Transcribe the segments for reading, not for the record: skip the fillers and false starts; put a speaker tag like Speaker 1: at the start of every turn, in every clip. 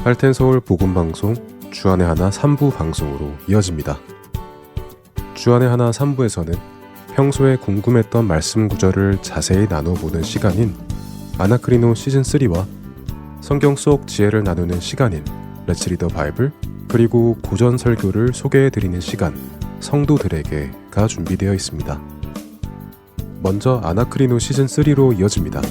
Speaker 1: 할텐서울 복음방송 주안의 하나 3부 방송으로 이어집니다. 주안의 하나 3부에서는 평소에 궁금했던 말씀 구절을 자세히 나눠보는 시간인 아나크리노 시즌3와 성경 속 지혜를 나누는 시간인 Let's Read the Bible, 그리고 고전 설교를 소개해드리는 시간 성도들에게가 준비되어 있습니다. 먼저 아나크리노 시즌3로 이어집니다.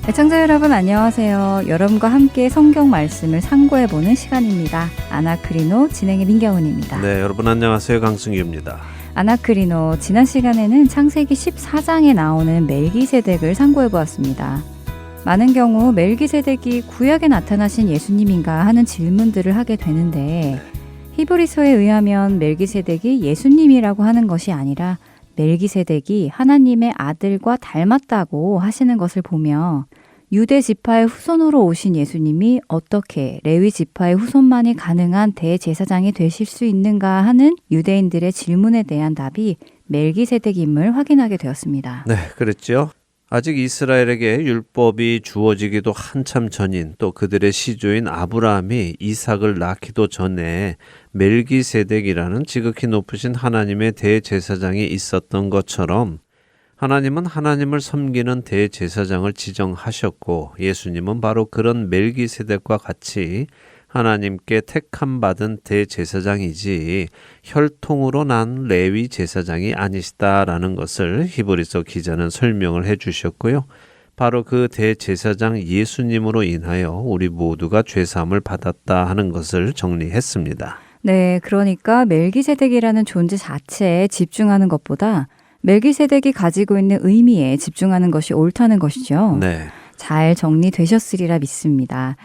Speaker 2: 애청자 여러분 안녕하세요. 여러분과 함께 성경 말씀을 상고해보는 시간입니다. 아나크리노 진행의 민경은입니다.
Speaker 3: 네, 여러분 안녕하세요. 강승규입니다.
Speaker 2: 아나크리노, 지난 시간에는 창세기 14장에 나오는 멜기세덱을 상고해보았습니다. 많은 경우 멜기세덱이 구약에 나타나신 예수님인가 하는 질문들을 하게 되는데, 히브리서에 의하면 멜기세덱이 예수님이라고 하는 것이 아니라 멜기세덱이 하나님의 아들과 닮았다고 하시는 것을 보며 유대 지파의 후손으로 오신 예수님이 어떻게 레위 지파의 후손만이 가능한 대제사장이 되실 수 있는가 하는 유대인들의 질문에 대한 답이 멜기세덱임을 확인하게 되었습니다.
Speaker 3: 네, 그랬죠. 아직 이스라엘에게 율법이 주어지기도 한참 전인, 또 그들의 시조인 아브라함이 이삭을 낳기도 전에 멜기세덱이라는 지극히 높으신 하나님의 대제사장이 있었던 것처럼 하나님은 하나님을 섬기는 대제사장을 지정하셨고, 예수님은 바로 그런 멜기세덱과 같이 하나님께 택함 받은 대제사장이지 혈통으로 난 레위 제사장이 아니시다라는 것을 히브리서 기자는 설명을 해주셨고요. 바로 그 대제사장 예수님으로 인하여 우리 모두가 죄사함을 받았다 하는 것을 정리했습니다.
Speaker 2: 네, 그러니까 멜기세덱이라는 존재 자체에 집중하는 것보다 멜기세덱이 가지고 있는 의미에 집중하는 것이 옳다는 것이죠.
Speaker 3: 네.
Speaker 2: 잘 정리되셨으리라 믿습니다.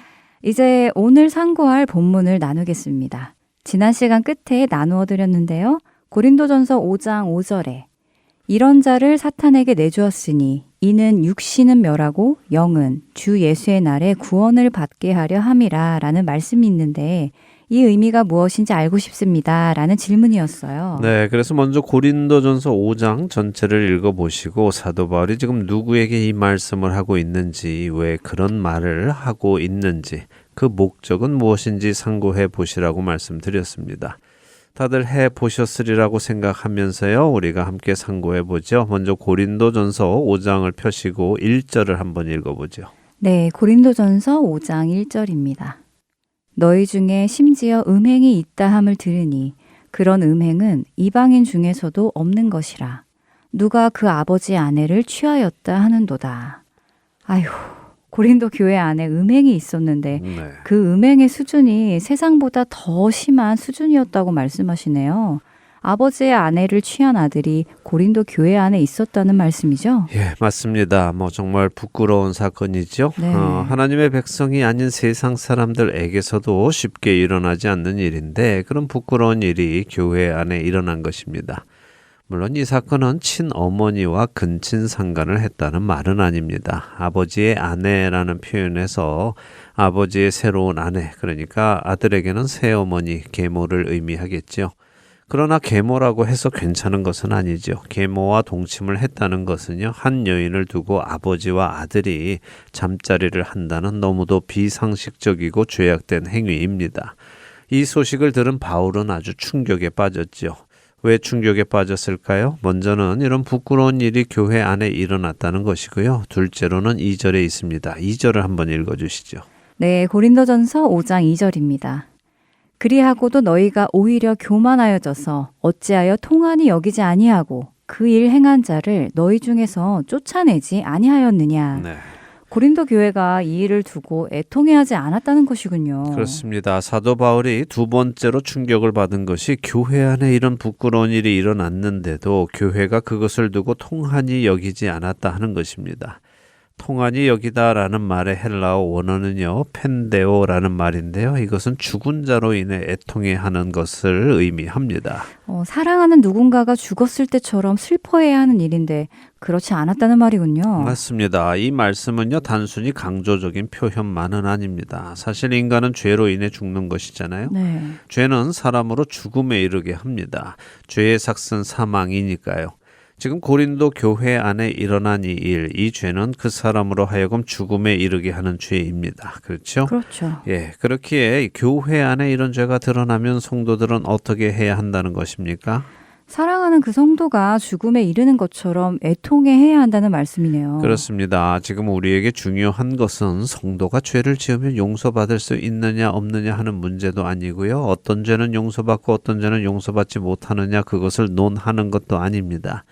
Speaker 2: 이제 오늘 상고할 본문을 나누겠습니다. 지난 시간 끝에 나누어 드렸는데요. 고린도전서 5장 5절에 이런 자를 사탄에게 내주었으니 이는 육신은 멸하고 영은 주 예수의 날에 구원을 받게 하려 함이라 라는 말씀이 있는데, 이 의미가 무엇인지 알고 싶습니다 라는 질문이었어요.
Speaker 3: 네, 그래서 먼저 고린도전서 5장 전체를 읽어보시고 사도 바울이 지금 누구에게 이 말씀을 하고 있는지, 왜 그런 말을 하고 있는지, 그 목적은 무엇인지 상고해 보시라고 말씀드렸습니다. 다들 해보셨으리라고 생각하면서요, 우리가 함께 상고해 보죠. 먼저 고린도전서 5장을 펴시고 1절을 한번 읽어보죠.
Speaker 2: 네, 고린도전서 5장 1절입니다. 너희 중에 심지어 음행이 있다 함을 들으니 그런 음행은 이방인 중에서도 없는 것이라. 누가 그 아버지 아내를 취하였다 하는도다. 아휴, 고린도 교회 안에 음행이 있었는데
Speaker 3: 네.
Speaker 2: 그 음행의 수준이 세상보다 더 심한 수준이었다고 말씀하시네요. 아버지의 아내를 취한 아들이 고린도 교회 안에 있었다는 말씀이죠?
Speaker 3: 예, 맞습니다. 정말 부끄러운 사건이죠.
Speaker 2: 네.
Speaker 3: 하나님의 백성이 아닌 세상 사람들에게서도 쉽게 일어나지 않는 일인데, 그런 부끄러운 일이 교회 안에 일어난 것입니다. 물론 이 사건은 친어머니와 근친상간을 했다는 말은 아닙니다. 아버지의 아내라는 표현에서 아버지의 새로운 아내, 그러니까 아들에게는 새어머니, 계모를 의미하겠죠. 그러나 계모라고 해서 괜찮은 것은 아니죠. 계모와 동침을 했다는 것은요, 한 여인을 두고 아버지와 아들이 잠자리를 한다는 너무도 비상식적이고 죄악된 행위입니다. 이 소식을 들은 바울은 아주 충격에 빠졌죠. 왜 충격에 빠졌을까요? 먼저는 이런 부끄러운 일이 교회 안에 일어났다는 것이고요. 둘째로는 2절에 있습니다. 2절을 한번 읽어주시죠.
Speaker 2: 네, 고린도전서 5장 2절입니다. 그리하고도 너희가 오히려 교만하여져서 어찌하여 통한이 여기지 아니하고 그 일 행한 자를 너희 중에서 쫓아내지 아니하였느냐.
Speaker 3: 네.
Speaker 2: 고린도 교회가 이 일을 두고 애통해하지 않았다는 것이군요.
Speaker 3: 그렇습니다. 사도 바울이 두 번째로 충격을 받은 것이 교회 안에 이런 부끄러운 일이 일어났는데도 교회가 그것을 두고 통한이 여기지 않았다 하는 것입니다. 통한이 여기다라는 말의 헬라어 원어는요, 펜데오라는 말인데요. 이것은 죽은 자로 인해 애통해하는 것을 의미합니다.
Speaker 2: 사랑하는 누군가가 죽었을 때처럼 슬퍼해야 하는 일인데 그렇지 않았다는 말이군요.
Speaker 3: 맞습니다. 이 말씀은요, 단순히 강조적인 표현만은 아닙니다. 사실 인간은 죄로 인해 죽는 것이잖아요.
Speaker 2: 네.
Speaker 3: 죄는 사람으로 죽음에 이르게 합니다. 죄의 삭은 사망이니까요. 지금 고린도 교회 안에 일어난 이 죄는 그 사람으로 하여금 죽음에 이르게 하는 죄입니다. 그렇죠?
Speaker 2: 그렇죠.
Speaker 3: 예, 그렇기에 교회 안에 이런 죄가 드러나면 성도들은 어떻게 해야 한다는 것입니까?
Speaker 2: 사랑하는 그 성도가 죽음에 이르는 것처럼 애통해해야 한다는 말씀이네요.
Speaker 3: 그렇습니다. 지금 우리에게 중요한 것은 성도가 죄를 지으면 용서받을 수 있느냐 없느냐 하는 문제도 아니고요. 어떤 죄는 용서받고 어떤 죄는 용서받지 못하느냐 그것을 논하는 것도 아닙니다.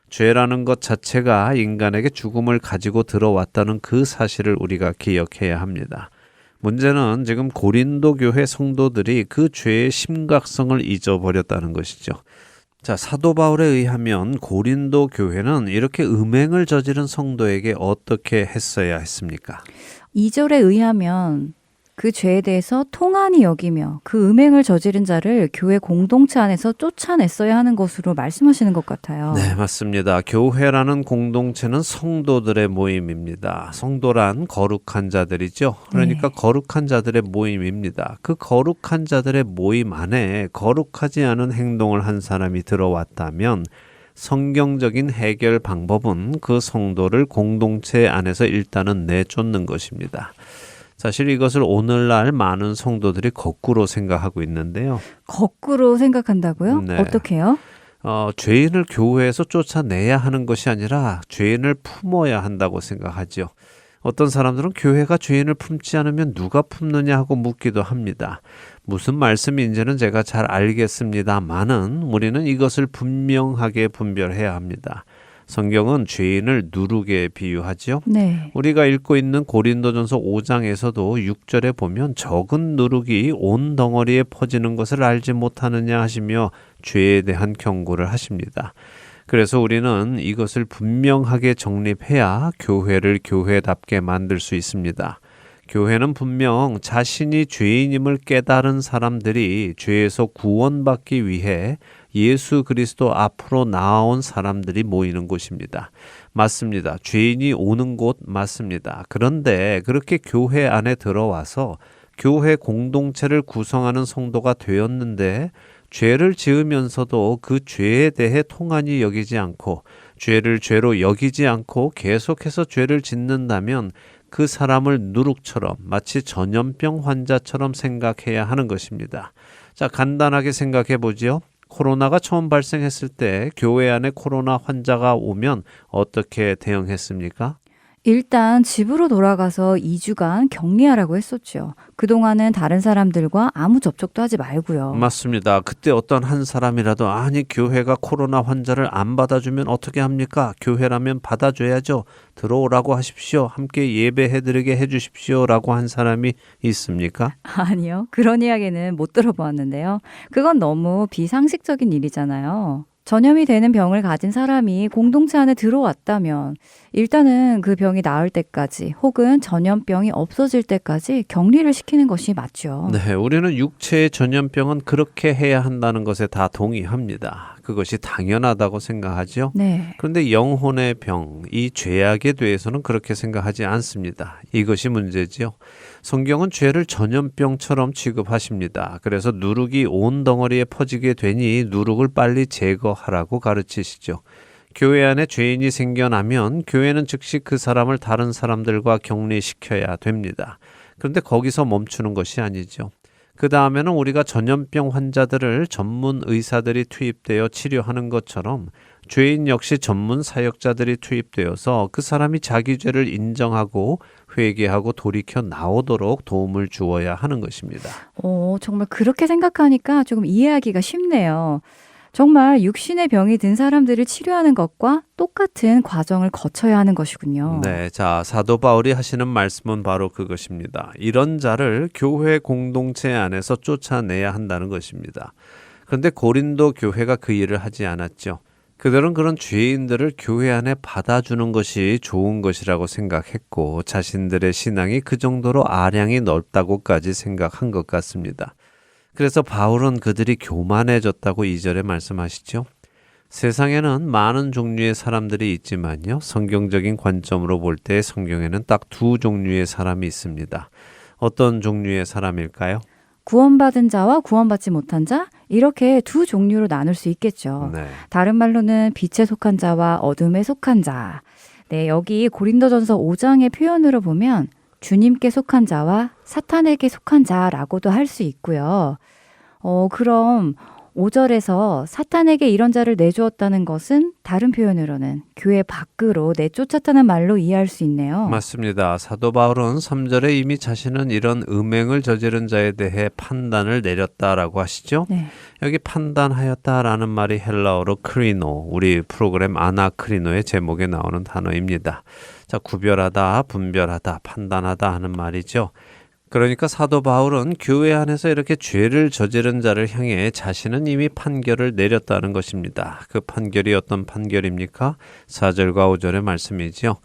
Speaker 3: 죄라는 것 자체가 인간에게 죽음을 가지고 들어왔다는 그 사실을 우리가 기억해야 합니다. 문제는 지금 고린도 교회 성도들이 그 죄의 심각성을 잊어버렸다는 것이죠. 자, 사도 바울에 의하면 고린도 교회는 이렇게 음행을 저지른 성도에게 어떻게 했어야 했습니까?
Speaker 2: 2절에 의하면 그 죄에 대해서 통한이 여기며 그 음행을 저지른 자를 교회 공동체 안에서 쫓아냈어야 하는 것으로 말씀하시는 것 같아요.
Speaker 3: 네, 맞습니다. 교회라는 공동체는 성도들의 모임입니다. 성도란 거룩한 자들이죠. 그러니까
Speaker 2: 네.
Speaker 3: 거룩한 자들의 모임입니다. 그 거룩한 자들의 모임 안에 거룩하지 않은 행동을 한 사람이 들어왔다면 성경적인 해결 방법은 그 성도를 공동체 안에서 일단은 내쫓는 것입니다. 사실 이것을 오늘날 많은 성도들이 거꾸로 생각하고 있는데요.
Speaker 2: 거꾸로 생각한다고요?
Speaker 3: 네.
Speaker 2: 어떻게요?
Speaker 3: 죄인을 교회에서 쫓아내야 하는 것이 아니라 죄인을 품어야 한다고 생각하죠. 어떤 사람들은 교회가 죄인을 품지 않으면 누가 품느냐 하고 묻기도 합니다. 무슨 말씀인지는 제가 잘 알겠습니다만은 우리는 이것을 분명하게 분별해야 합니다. 성경은 죄인을 누룩에 비유하죠.
Speaker 2: 네.
Speaker 3: 우리가 읽고 있는 고린도전서 5장에서도 6절에 보면 적은 누룩이 온 덩어리에 퍼지는 것을 알지 못하느냐 하시며 죄에 대한 경고를 하십니다. 그래서 우리는 이것을 분명하게 정립해야 교회를 교회답게 만들 수 있습니다. 교회는 분명 자신이 죄인임을 깨달은 사람들이 죄에서 구원받기 위해 예수 그리스도 앞으로 나아온 사람들이 모이는 곳입니다. 맞습니다. 죄인이 오는 곳 맞습니다. 그런데 그렇게 교회 안에 들어와서 교회 공동체를 구성하는 성도가 되었는데 죄를 지으면서도 그 죄에 대해 통한이 여기지 않고 죄를 죄로 여기지 않고 계속해서 죄를 짓는다면 그 사람을 누룩처럼 마치 전염병 환자처럼 생각해야 하는 것입니다. 자, 간단하게 생각해 보지요. 코로나가 처음 발생했을 때 교회 안에 코로나 환자가 오면 어떻게 대응했습니까?
Speaker 2: 일단 집으로 돌아가서 2주간 격리하라고 했었죠. 그동안은 다른 사람들과 아무 접촉도 하지 말고요.
Speaker 3: 맞습니다. 그때 어떤 한 사람이라도 아니 교회가 코로나 환자를 안 받아주면 어떻게 합니까? 교회라면 받아줘야죠. 들어오라고 하십시오. 함께 예배해드리게 해주십시오라고 한 사람이 있습니까?
Speaker 2: 아니요. 그런 이야기는 못 들어보았는데요. 그건 너무 비상식적인 일이잖아요. 전염이 되는 병을 가진 사람이 공동체 안에 들어왔다면 일단은 그 병이 나을 때까지 혹은 전염병이 없어질 때까지 격리를 시키는 것이 맞죠.
Speaker 3: 네, 우리는 육체의 전염병은 그렇게 해야 한다는 것에 다 동의합니다. 그것이 당연하다고 생각하죠.
Speaker 2: 네.
Speaker 3: 그런데 영혼의 병, 이 죄악에 대해서는 그렇게 생각하지 않습니다. 이것이 문제지요. 성경은 죄를 전염병처럼 취급하십니다. 그래서 누룩이 온 덩어리에 퍼지게 되니 누룩을 빨리 제거하라고 가르치시죠. 교회 안에 죄인이 생겨나면 교회는 즉시 그 사람을 다른 사람들과 격리시켜야 됩니다. 그런데 거기서 멈추는 것이 아니죠. 그 다음에는 우리가 전염병 환자들을 전문 의사들이 투입되어 치료하는 것처럼 죄인 역시 전문 사역자들이 투입되어서 그 사람이 자기 죄를 인정하고 회개하고 돌이켜 나오도록 도움을 주어야 하는 것입니다.
Speaker 2: 정말 그렇게 생각하니까 조금 이해하기가 쉽네요. 정말 육신의 병이 든 사람들을 치료하는 것과 똑같은 과정을 거쳐야 하는 것이군요.
Speaker 3: 네, 자, 사도 바울이 하시는 말씀은 바로 그것입니다. 이런 자를 교회 공동체 안에서 쫓아내야 한다는 것입니다. 그런데 고린도 교회가 그 일을 하지 않았죠. 그들은 그런 죄인들을 교회 안에 받아주는 것이 좋은 것이라고 생각했고 자신들의 신앙이 그 정도로 아량이 넓다고까지 생각한 것 같습니다. 그래서 바울은 그들이 교만해졌다고 2절에 말씀하시죠. 세상에는 많은 종류의 사람들이 있지만요. 성경적인 관점으로 볼 때 성경에는 딱 두 종류의 사람이 있습니다. 어떤 종류의 사람일까요?
Speaker 2: 구원받은 자와 구원받지 못한 자? 이렇게 두 종류로 나눌 수 있겠죠.
Speaker 3: 네.
Speaker 2: 다른 말로는 빛에 속한 자와 어둠에 속한 자. 네, 여기 고린도전서 5장의 표현으로 보면 주님께 속한 자와 사탄에게 속한 자라고도 할 수 있고요. 그럼 5절에서 사탄에게 이런 자를 내주었다는 것은 다른 표현으로는 교회 밖으로 내쫓았다는 말로 이해할 수 있네요.
Speaker 3: 맞습니다. 사도 바울은 3절에 이미 자신은 이런 음행을 저지른 자에 대해 판단을 내렸다라고 하시죠.
Speaker 2: 네.
Speaker 3: 여기 판단하였다라는 말이 헬라어로 크리노, 우리 프로그램 아나크리노의 제목에 나오는 단어입니다. 자, 구별하다, 분별하다, 판단하다 하는 말이죠. 그러니까 사도 바울은 교회 안에서 이렇게 죄를 저지른 자를 향해 자신은 이미 판결을 내렸다는 것입니다. 그 판결이 어떤 판결입니까? 4절과 5절의 말씀이지요.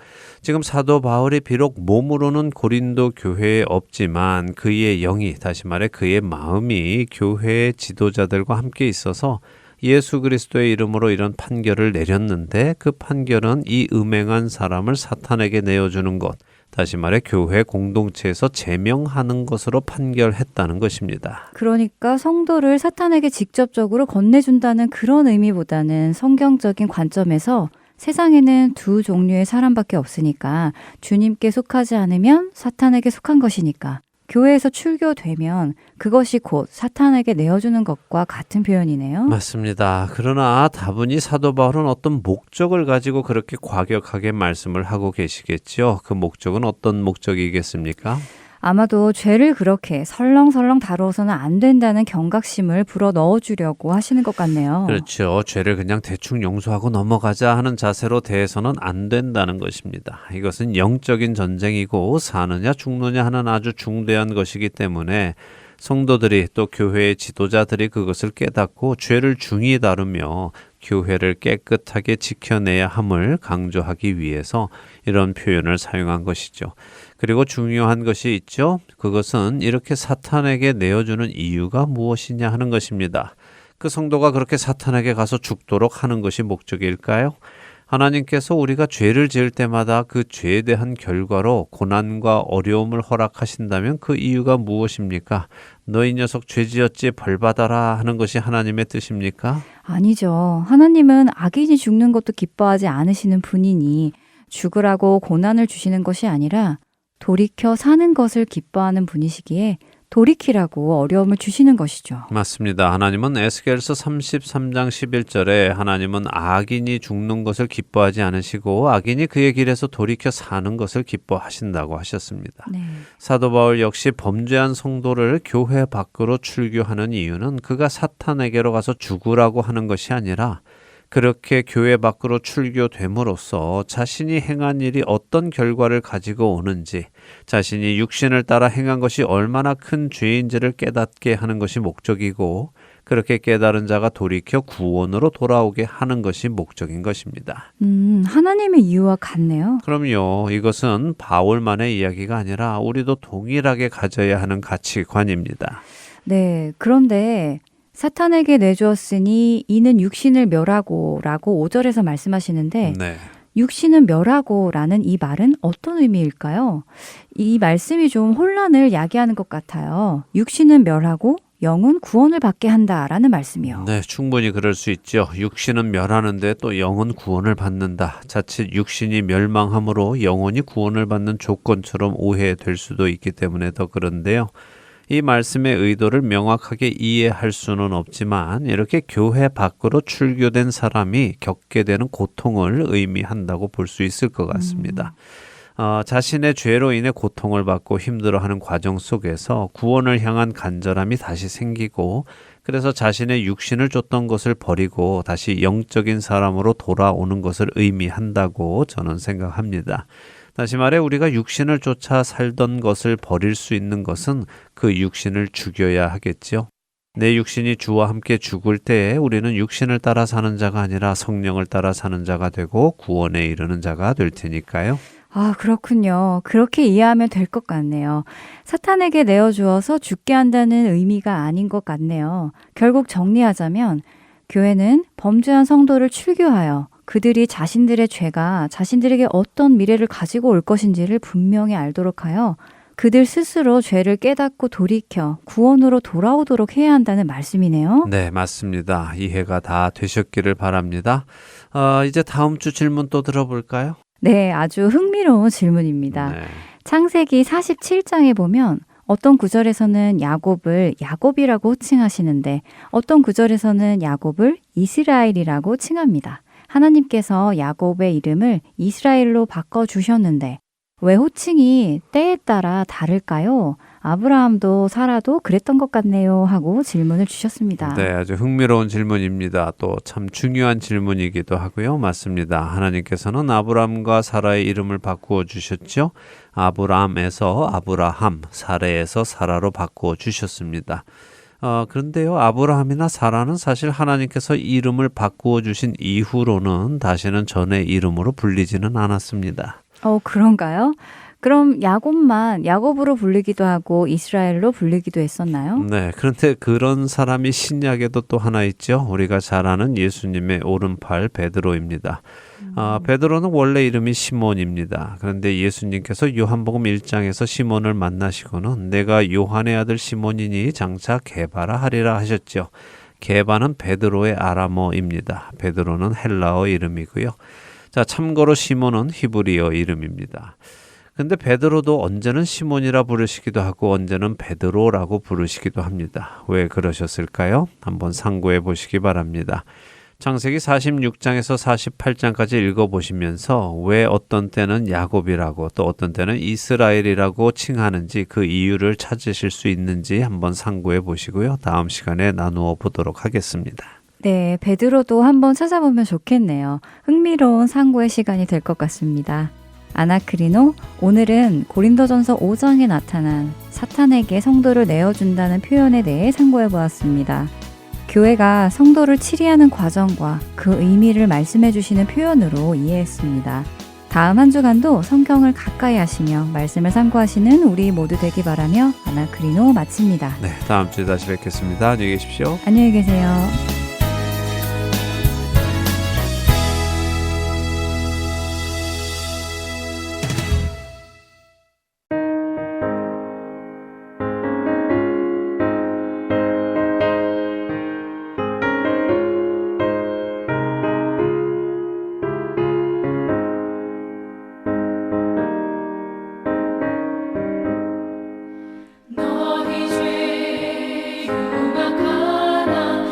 Speaker 3: 지금 사도 바울이 비록 몸으로는 고린도 교회에 없지만 그의 영이, 다시 말해 그의 마음이 교회의 지도자들과 함께 있어서 예수 그리스도의 이름으로 이런 판결을 내렸는데 그 판결은 이 음행한 사람을 사탄에게 내어주는 것, 다시 말해 교회 공동체에서 제명하는 것으로 판결했다는 것입니다.
Speaker 2: 그러니까 성도를 사탄에게 직접적으로 건네준다는 그런 의미보다는 성경적인 관점에서 세상에는 두 종류의 사람밖에 없으니까 주님께 속하지 않으면 사탄에게 속한 것이니까 교회에서 출교되면 그것이 곧 사탄에게 내어주는 것과 같은 표현이네요.
Speaker 3: 맞습니다. 그러나 다분히 사도 바울은 어떤 목적을 가지고 그렇게 과격하게 말씀을 하고 계시겠죠. 그 목적은 어떤 목적이겠습니까?
Speaker 2: 아마도 죄를 그렇게 설렁설렁 다루어서는 안 된다는 경각심을 불어 넣어주려고 하시는 것 같네요.
Speaker 3: 그렇죠. 죄를 그냥 대충 용서하고 넘어가자 하는 자세로 대해서는 안 된다는 것입니다. 이것은 영적인 전쟁이고 사느냐 죽느냐 하는 아주 중대한 것이기 때문에 성도들이 또 교회의 지도자들이 그것을 깨닫고 죄를 중히 다루며 교회를 깨끗하게 지켜내야 함을 강조하기 위해서 이런 표현을 사용한 것이죠. 그리고 중요한 것이 있죠. 그것은 이렇게 사탄에게 내어주는 이유가 무엇이냐 하는 것입니다. 그 성도가 그렇게 사탄에게 가서 죽도록 하는 것이 목적일까요? 하나님께서 우리가 죄를 지을 때마다 그 죄에 대한 결과로 고난과 어려움을 허락하신다면 그 이유가 무엇입니까? 너희 녀석 죄 지었지 벌 받아라 하는 것이 하나님의 뜻입니까?
Speaker 2: 아니죠. 하나님은 악인이 죽는 것도 기뻐하지 않으시는 분이니 죽으라고 고난을 주시는 것이 아니라 돌이켜 사는 것을 기뻐하는 분이시기에 돌이키라고 어려움을 주시는 것이죠.
Speaker 3: 맞습니다. 하나님은 에스겔서 33장 11절에 하나님은 악인이 죽는 것을 기뻐하지 않으시고 악인이 그의 길에서 돌이켜 사는 것을 기뻐하신다고 하셨습니다.
Speaker 2: 네.
Speaker 3: 사도 바울 역시 범죄한 성도를 교회 밖으로 출교하는 이유는 그가 사탄에게로 가서 죽으라고 하는 것이 아니라 그렇게 교회 밖으로 출교됨으로써 자신이 행한 일이 어떤 결과를 가지고 오는지, 자신이 육신을 따라 행한 것이 얼마나 큰 죄인지를 깨닫게 하는 것이 목적이고, 그렇게 깨달은 자가 돌이켜 구원으로 돌아오게 하는 것이 목적인 것입니다.
Speaker 2: 하나님의 이유와 같네요.
Speaker 3: 그럼요. 이것은 바울만의 이야기가 아니라 우리도 동일하게 가져야 하는 가치관입니다.
Speaker 2: 네, 그런데 사탄에게 내주었으니 이는 육신을 멸하고 라고 5절에서 말씀하시는데
Speaker 3: 네.
Speaker 2: 육신은 멸하고 라는 이 말은 어떤 의미일까요? 이 말씀이 좀 혼란을 야기하는 것 같아요. 육신은 멸하고 영은 구원을 받게 한다라는 말씀이요.
Speaker 3: 네, 충분히 그럴 수 있죠. 육신은 멸하는데 또 영은 구원을 받는다. 자칫 육신이 멸망함으로 영혼이 구원을 받는 조건처럼 오해될 수도 있기 때문에 더 그런데요. 이 말씀의 의도를 명확하게 이해할 수는 없지만 이렇게 교회 밖으로 출교된 사람이 겪게 되는 고통을 의미한다고 볼 수 있을 것 같습니다. 자신의 죄로 인해 고통을 받고 힘들어하는 과정 속에서 구원을 향한 간절함이 다시 생기고 그래서 자신의 육신을 쫓던 것을 버리고 다시 영적인 사람으로 돌아오는 것을 의미한다고 저는 생각합니다. 다시 말해 우리가 육신을 쫓아 살던 것을 버릴 수 있는 것은 그 육신을 죽여야 하겠죠. 내 육신이 주와 함께 죽을 때에 우리는 육신을 따라 사는 자가 아니라 성령을 따라 사는 자가 되고 구원에 이르는 자가 될 테니까요.
Speaker 2: 아, 그렇군요. 그렇게 이해하면 될 것 같네요. 사탄에게 내어주어서 죽게 한다는 의미가 아닌 것 같네요. 결국 정리하자면 교회는 범죄한 성도를 출교하여 그들이 자신들의 죄가 자신들에게 어떤 미래를 가지고 올 것인지를 분명히 알도록 하여 그들 스스로 죄를 깨닫고 돌이켜 구원으로 돌아오도록 해야 한다는 말씀이네요.
Speaker 3: 네, 맞습니다. 이해가 다 되셨기를 바랍니다. 이제 다음 주 질문 또 들어볼까요?
Speaker 2: 네, 아주 흥미로운 질문입니다.
Speaker 3: 네.
Speaker 2: 창세기 47장에 보면 어떤 구절에서는 야곱을 야곱이라고 호칭하시는데 어떤 구절에서는 야곱을 이스라엘이라고 칭합니다. 하나님께서 야곱의 이름을 이스라엘로 바꿔주셨는데 왜 호칭이 때에 따라 다를까요? 아브라함도 사라도 그랬던 것 같네요 하고 질문을 주셨습니다.
Speaker 3: 네, 아주 흥미로운 질문입니다. 또 참 중요한 질문이기도 하고요. 맞습니다. 하나님께서는 아브라함과 사라의 이름을 바꾸어 주셨죠. 아브라함에서 아브라함, 사레에서 사라로 바꾸어 주셨습니다. 그런데요, 아브라함이나 사라는 사실 하나님께서 이름을 바꾸어 주신 이후로는 다시는 전의 이름으로 불리지는 않았습니다.
Speaker 2: 그런가요? 그럼 야곱만 야곱으로 불리기도 하고 이스라엘로 불리기도 했었나요?
Speaker 3: 네, 그런데 그런 사람이 신약에도 또 하나 있죠. 우리가 잘 아는 예수님의 오른팔 베드로입니다. 베드로는 원래 이름이 시몬입니다. 그런데 예수님께서 요한복음 1장에서 시몬을 만나시고는 내가 요한의 아들 시몬이니 장차 게바라 하리라 하셨죠. 게바는 베드로의 아람어입니다. 베드로는 헬라어 이름이고요. 자, 참고로 시몬은 히브리어 이름입니다. 근데 베드로도 언제는 시몬이라 부르시기도 하고 언제는 베드로라고 부르시기도 합니다. 왜 그러셨을까요? 한번 상고해 보시기 바랍니다. 창세기 46장에서 48장까지 읽어보시면서 왜 어떤 때는 야곱이라고 또 어떤 때는 이스라엘이라고 칭하는지 그 이유를 찾으실 수 있는지 한번 상고해 보시고요. 다음 시간에 나누어 보도록 하겠습니다.
Speaker 2: 네, 베드로도 한번 찾아보면 좋겠네요. 흥미로운 상고의 시간이 될 것 같습니다. 아나크리노, 오늘은 고린도전서 5장에 나타난 사탄에게 성도를 내어준다는 표현에 대해 상고해 보았습니다. 교회가 성도를 치리하는 과정과 그 의미를 말씀해 주시는 표현으로 이해했습니다. 다음 한 주간도 성경을 가까이 하시며 말씀을 상고하시는 우리 모두 되기 바라며 아나크리노 마칩니다.
Speaker 3: 네, 다음 주에 다시 뵙겠습니다. 안녕히 계십시오.
Speaker 2: 안녕히 계세요.
Speaker 4: 너희 죄 흉악하나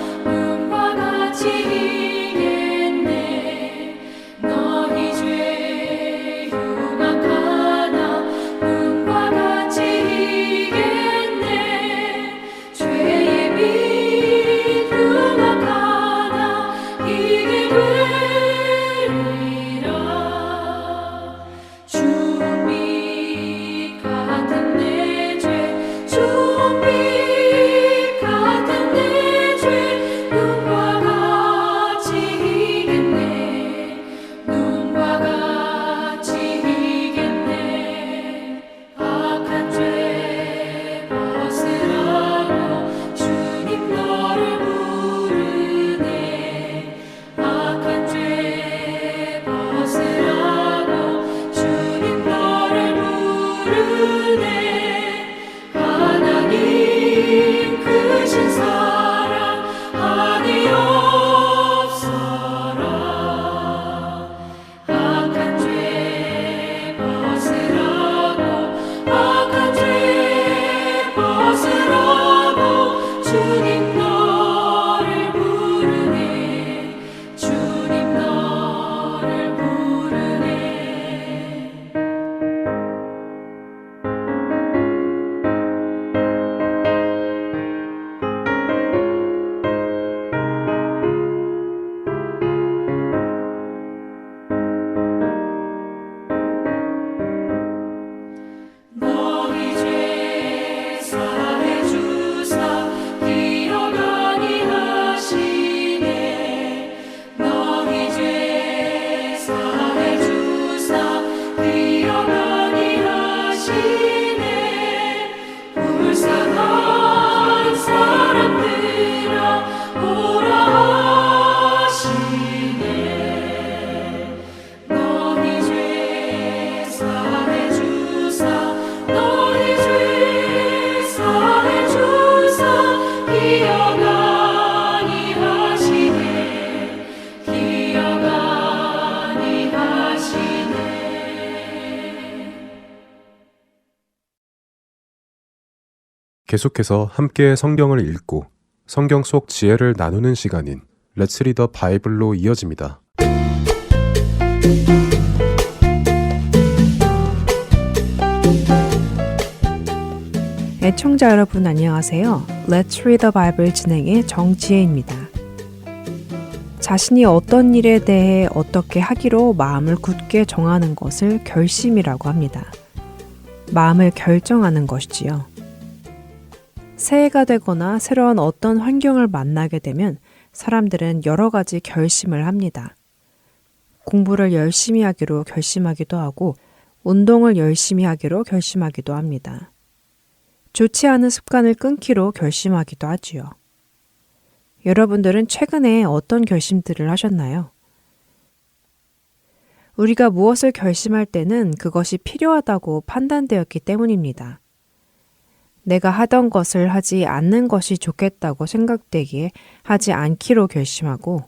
Speaker 1: 계속해서 함께 성경을 읽고 성경 속 지혜를 나누는 시간인 Let's Read the Bible로 이어집니다.
Speaker 4: 애청자 여러분 안녕하세요. Let's Read the Bible 진행의 정지혜입니다. 자신이 어떤 일에 대해 어떻게 하기로 마음을 굳게 정하는 것을 결심이라고 합니다. 마음을 결정하는 것이지요. 새해가 되거나 새로운 어떤 환경을 만나게 되면 사람들은 여러 가지 결심을 합니다. 공부를 열심히 하기로 결심하기도 하고 운동을 열심히 하기로 결심하기도 합니다. 좋지 않은 습관을 끊기로 결심하기도 하지요. 여러분들은 최근에 어떤 결심들을 하셨나요? 우리가 무엇을 결심할 때는 그것이 필요하다고 판단되었기 때문입니다. 내가 하던 것을 하지 않는 것이 좋겠다고 생각되기에 하지 않기로 결심하고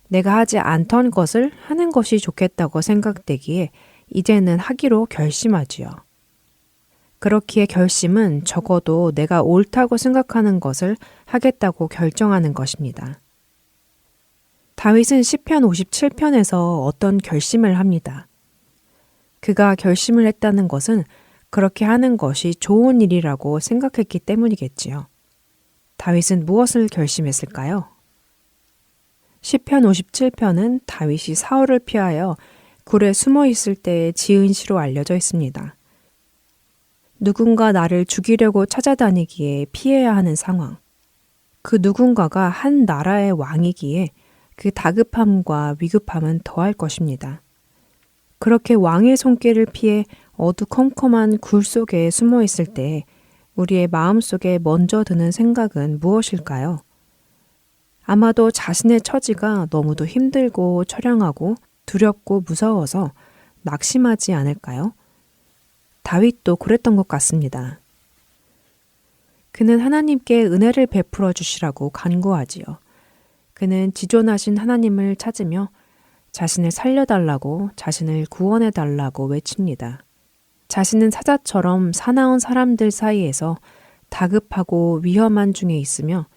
Speaker 4: 내가 하지 않던 것을 하는 것이 좋겠다고 생각되기에 이제는 하기로 결심하지요. 그렇기에 결심은 적어도 내가 옳다고 생각하는 것을 하겠다고 결정하는 것입니다. 다윗은 시편 57편에서 어떤 결심을 합니다. 그가 결심을 했다는 것은 그렇게 하는 것이 좋은 일이라고 생각했기 때문이겠지요. 다윗은 무엇을 결심했을까요? 시편 57편은 다윗이 사울을 피하여 굴에 숨어 있을 때의 지은 시로 알려져 있습니다. 누군가 나를 죽이려고 찾아다니기에 피해야 하는 상황. 그 누군가가 한 나라의 왕이기에 그 다급함과 위급함은 더할 것입니다. 그렇게 왕의 손길을 피해 어두컴컴한 굴 속에 숨어 있을 때 우리의 마음속에 먼저 드는 생각은 무엇일까요? 아마도 자신의 처지가 너무도 힘들고 처량하고 두렵고 무서워서 낙심하지 않을까요? 다윗도 그랬던 것 같습니다. 그는 하나님께 은혜를 베풀어 주시라고 간구하지요. 그는 지존하신 하나님을 찾으며 자신을 살려달라고, 자신을 구원해달라고 외칩니다. 자신은 사자처럼 사나운 사람들 사이에서 다급하고 위험한 중에 있으며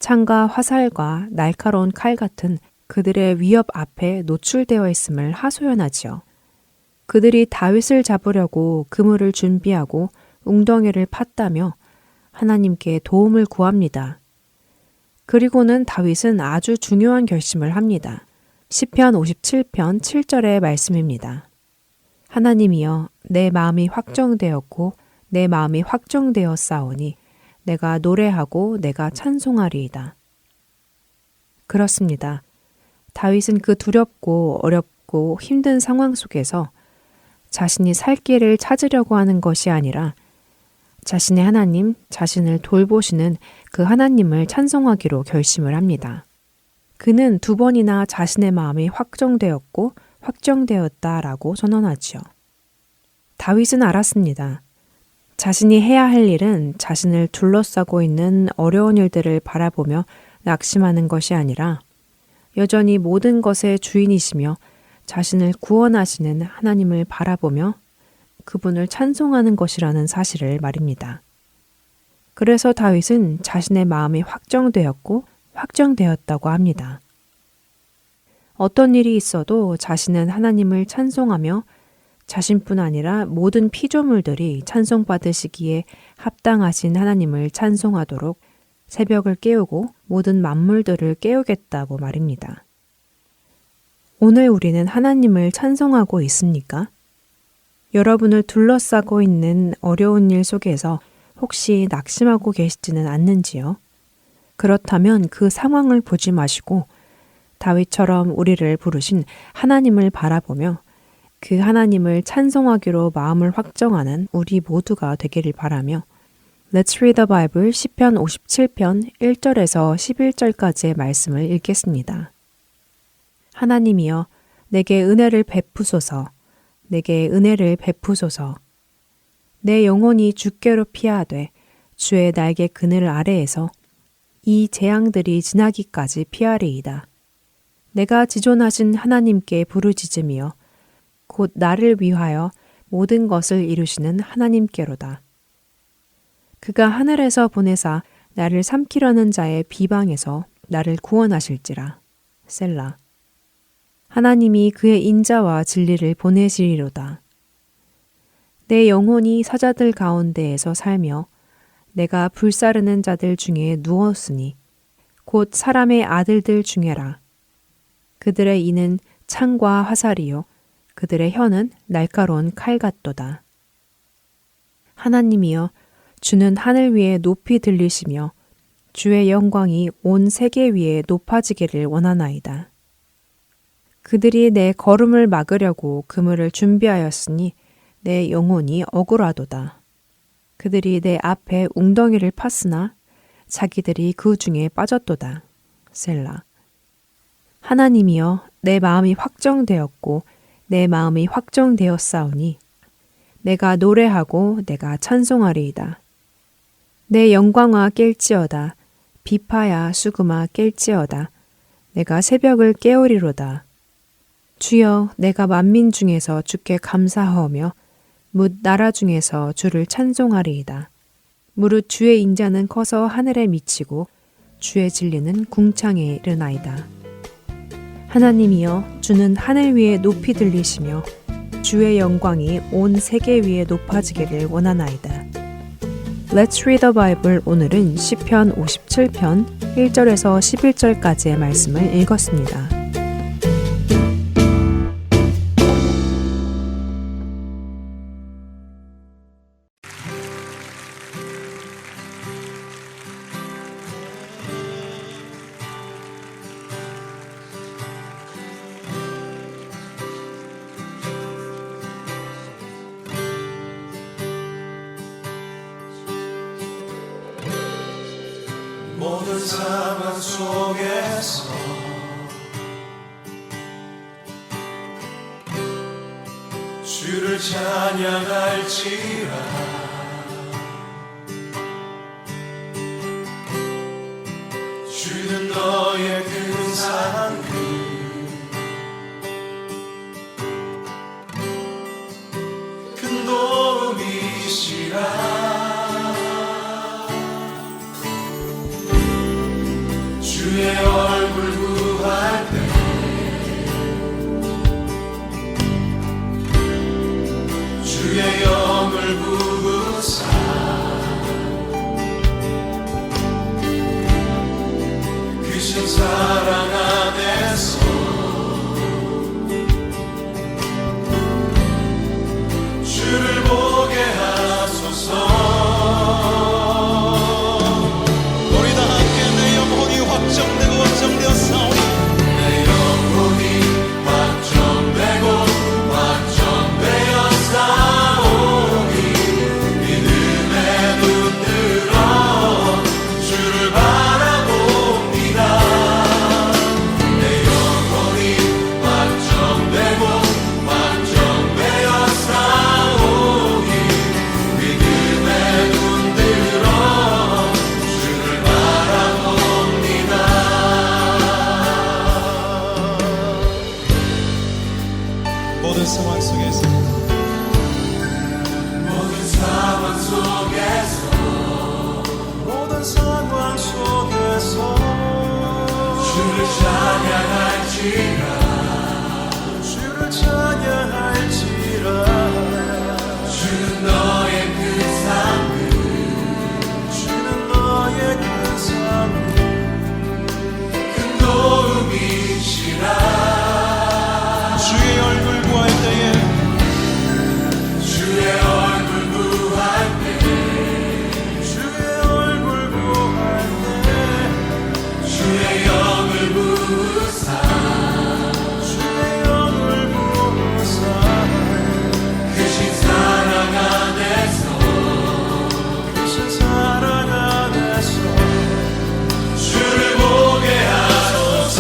Speaker 4: 창과 화살과 날카로운 칼 같은 그들의 위협 앞에 노출되어 있음을 하소연하지요. 그들이 다윗을 잡으려고 그물을 준비하고 웅덩이를 팠다며 하나님께 도움을 구합니다. 그리고는 다윗은 아주 중요한 결심을 합니다. 시편 57편 7절의 말씀입니다. 하나님이여 내 마음이 확정되었고 내 마음이 확정되었사오니 내가 노래하고 내가 찬송하리이다. 그렇습니다. 다윗은 그 두렵고 어렵고 힘든 상황 속에서 자신이 살 길을 찾으려고 하는 것이 아니라 자신의 하나님, 자신을 돌보시는 그 하나님을 찬송하기로 결심을 합니다. 그는 2번이나 자신의 마음이 확정되었고 확정되었다라고 선언하지요. 다윗은 알았습니다. 자신이 해야 할 일은 자신을 둘러싸고 있는 어려운 일들을 바라보며 낙심하는 것이 아니라 여전히 모든 것의 주인이시며 자신을 구원하시는 하나님을 바라보며 그분을 찬송하는 것이라는 사실을 말입니다. 그래서 다윗은 자신의 마음이 확정되었고 확정되었다고 합니다. 어떤 일이 있어도 자신은 하나님을 찬송하며 자신뿐 아니라 모든 피조물들이 찬송받으시기에 합당하신 하나님을 찬송하도록 새벽을 깨우고 모든 만물들을 깨우겠다고 말입니다. 오늘 우리는 하나님을 찬송하고 있습니까? 여러분을 둘러싸고 있는 어려운 일 속에서 혹시 낙심하고 계시지는 않는지요? 그렇다면 그 상황을 보지 마시고 다윗처럼 우리를 부르신 하나님을 바라보며 그 하나님을 찬송하기로 마음을 확정하는 우리 모두가 되기를 바라며 Let's Read the Bible 시편 57편 1절에서 11절까지의 말씀을 읽겠습니다. 하나님이여 내게 은혜를 베푸소서 내게 은혜를 베푸소서 내 영혼이 주께로 피하되 주의 날개 그늘 아래에서 이 재앙들이 지나기까지 피하리이다. 내가 지존하신 하나님께 부르짖으며 곧 나를 위하여 모든 것을 이루시는 하나님께로다. 그가 하늘에서 보내사 나를 삼키려는 자의 비방에서 나를 구원하실지라. 셀라. 하나님이 그의 인자와 진리를 보내시리로다. 내 영혼이 사자들 가운데에서 살며 내가 불사르는 자들 중에 누웠으니 곧 사람의 아들들 중에라. 그들의 이는 창과 화살이요 그들의 혀는 날카로운 칼 같도다. 하나님이여 주는 하늘 위에 높이 들리시며 주의 영광이 온 세계 위에 높아지기를 원하나이다. 그들이 내 걸음을 막으려고 그물을 준비하였으니 내 영혼이 억울하도다. 그들이 내 앞에 웅덩이를 팠으나 자기들이 그 중에 빠졌도다. 셀라. 하나님이여 내 마음이 확정되었고 내 마음이 확정되었사오니 내가 노래하고 내가 찬송하리이다. 내 영광아 깰지어다. 비파야 수금아 깰지어다. 내가 새벽을 깨우리로다. 주여 내가 만민 중에서 주께 감사하오며 뭇 나라 중에서 주를 찬송하리이다. 무릇 주의 인자는 커서 하늘에 미치고 주의 진리는 궁창에 이르나이다. 하나님이여 주는 하늘 위에 높이 들리시며 주의 영광이 온 세계 위에 높아지기를 원하나이다. Let's read the Bible. 오늘은 시편 57편 1절에서 11절까지의 말씀을 읽었습니다.
Speaker 5: 모든 상황 속에서 주를 찬양할지라. 주는 너의 큰 상급 큰 도움이시라. 주의 얼굴 구할 때 주의 영을 부으사 크신 사랑 안에서 주를 보게 하소서. 내 영혼이 확정되고 확정되었사오니 믿음에 눈들어 주를 바라봅니다. 내 영혼이 확정되고 확정되었사오니 믿음에 눈들어 주를 바라봅니다.
Speaker 6: 모든 상황 속에서
Speaker 5: 모든 상황 속에서 모든 상황 속에서 주를 찬양할지라. 주를 찬양할지라. 주는 너의 큰 상급 주는 너의 큰 상급 큰 도움이시라.
Speaker 6: 주의 얼굴 구할 때에
Speaker 5: 주의 얼굴 구할 때 주의 얼굴 구할 때 주의 영을 부으사 주의 영을 부으사 크신 사랑 안에서 크신 사랑 안에서 주를 보게 하소서.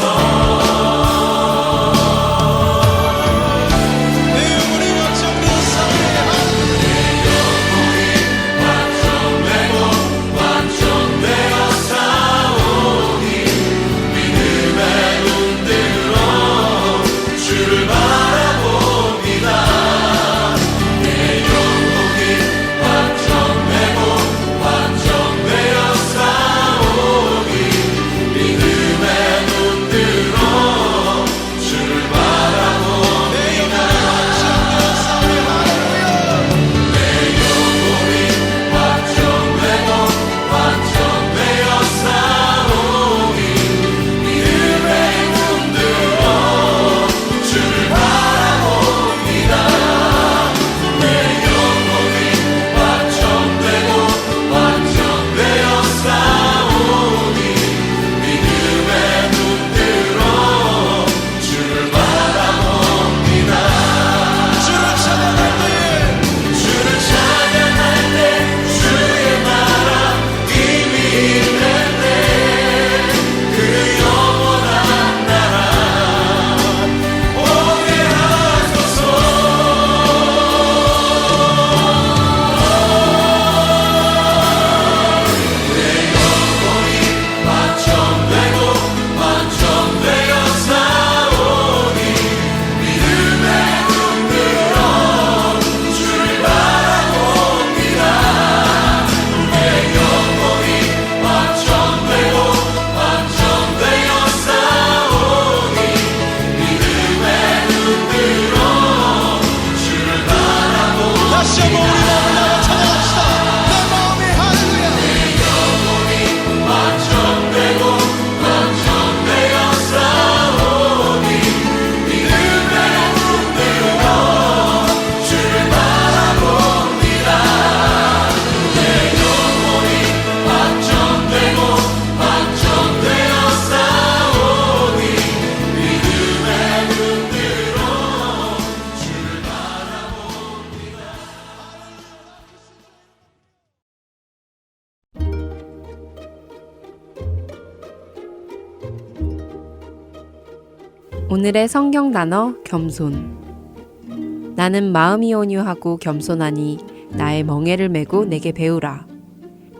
Speaker 7: 오늘의 성경 단어 겸손. 나는 마음이 온유하고 겸손하니 나의 멍에를 메고 내게 배우라.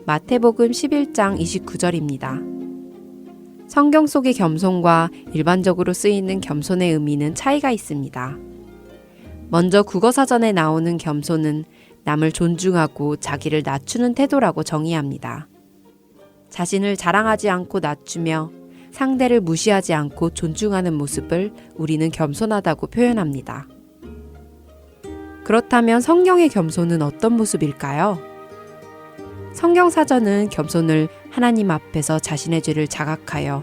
Speaker 7: 마태복음 11장 29절입니다. 성경 속의 겸손과 일반적으로 쓰이는 겸손의 의미는 차이가 있습니다. 먼저 국어사전에 나오는 겸손은 남을 존중하고 자기를 낮추는 태도라고 정의합니다. 자신을 자랑하지 않고 낮추며 상대를 무시하지 않고 존중하는 모습을 우리는 겸손하다고 표현합니다. 그렇다면 성경의 겸손은 어떤 모습일까요? 성경사전은 겸손을 하나님 앞에서 자신의 죄를 자각하여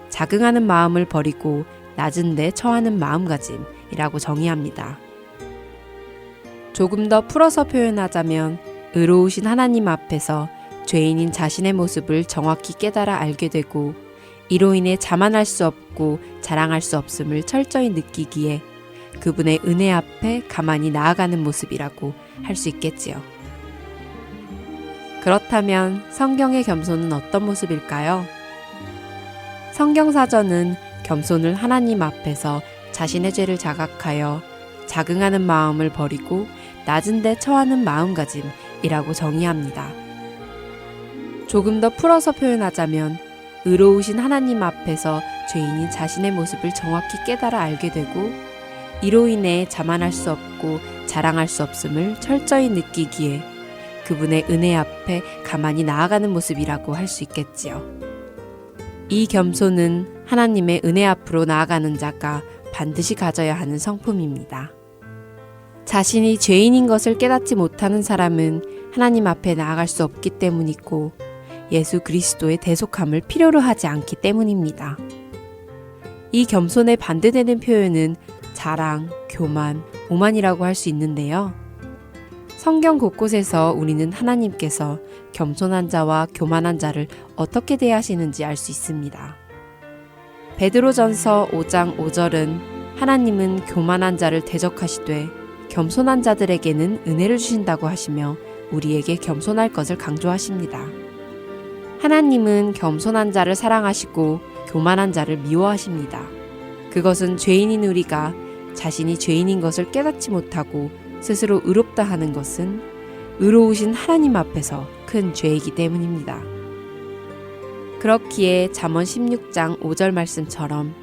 Speaker 7: 자긍하는 마음을 버리고 낮은 데 처하는 마음가짐이라고 정의합니다. 조금 더 풀어서 표현하자면 의로우신 하나님 앞에서 죄인인 자신의 모습을 정확히 깨달아 알게 되고 이로 인해 자만할 수 없고 자랑할 수 없음을 철저히 느끼기에 그분의 은혜 앞에 가만히 나아가는 모습이라고 할 수 있겠지요. 그렇다면 성경의 겸손은 어떤 모습일까요? 성경사전은 겸손을 하나님 앞에서 자신의 죄를 자각하여 자긍하는 마음을 버리고 낮은 데 처하는 마음가짐이라고 정의합니다. 조금 더 풀어서 표현하자면 의로우신 하나님 앞에서 죄인인 자신의 모습을 정확히 깨달아 알게 되고 이로 인해 자만할 수 없고 자랑할 수 없음을 철저히 느끼기에 그분의 은혜 앞에 가만히 나아가는 모습이라고 할 수 있겠지요. 이 겸손은 하나님의 은혜 앞으로 나아가는 자가 반드시 가져야 하는 성품입니다. 자신이 죄인인 것을 깨닫지 못하는 사람은 하나님 앞에 나아갈 수 없기 때문이고 예수 그리스도의 대속함을 필요로 하지 않기 때문입니다. 이 겸손에 반대되는 표현은 자랑, 교만, 오만이라고 할 수 있는데요. 성경 곳곳에서 우리는 하나님께서 겸손한 자와 교만한 자를 어떻게 대하시는지 알 수 있습니다. 베드로전서 5장 5절은 하나님은 교만한 자를 대적하시되 겸손한 자들에게는 은혜를 주신다고 하시며 우리에게 겸손할 것을 강조하십니다. 하나님은 겸손한 자를 사랑하시고 교만한 자를 미워하십니다. 그것은 죄인인 우리가 자신이 죄인인 것을 깨닫지 못하고 스스로 의롭다 하는 것은 의로우신 하나님 앞에서 큰 죄이기 때문입니다. 그렇기에 잠언 16장 5절 말씀처럼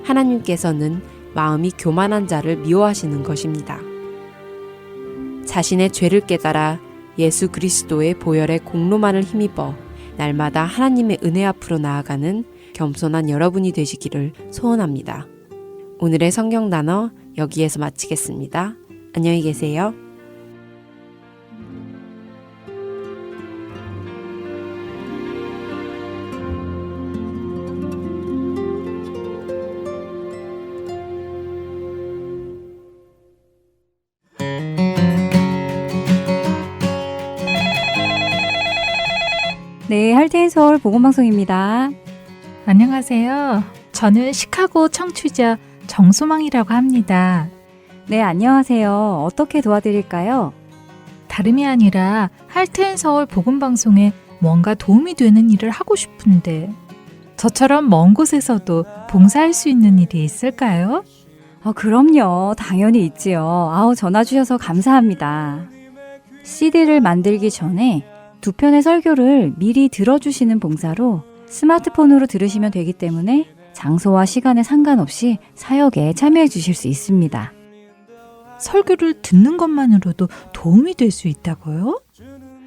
Speaker 7: 하나님께서는 마음이 교만한 자를 미워하시는 것입니다. 자신의 죄를 깨달아 예수 그리스도의 보혈의 공로만을 힘입어 날마다 하나님의 은혜 앞으로 나아가는 겸손한 여러분이 되시기를 소원합니다. 오늘의 성경 단어 여기에서 마치겠습니다. 안녕히 계세요.
Speaker 2: 네, 할테인 서울 복음방송입니다.
Speaker 8: 안녕하세요. 저는 시카고 청취자 정소망이라고 합니다.
Speaker 2: 네, 안녕하세요. 어떻게 도와드릴까요?
Speaker 8: 다름이 아니라 할트앤 서울 복음방송에 뭔가 도움이 되는 일을 하고 싶은데 저처럼 먼 곳에서도 봉사할 수 있는 일이 있을까요?
Speaker 2: 그럼요. 당연히 있지요. 전화 주셔서 감사합니다. CD를 만들기 전에 두 편의 설교를 미리 들어주시는 봉사로 스마트폰으로 들으시면 되기 때문에 장소와 시간에 상관없이 사역에 참여해 주실 수 있습니다.
Speaker 8: 설교를 듣는 것만으로도 도움이 될 수 있다고요?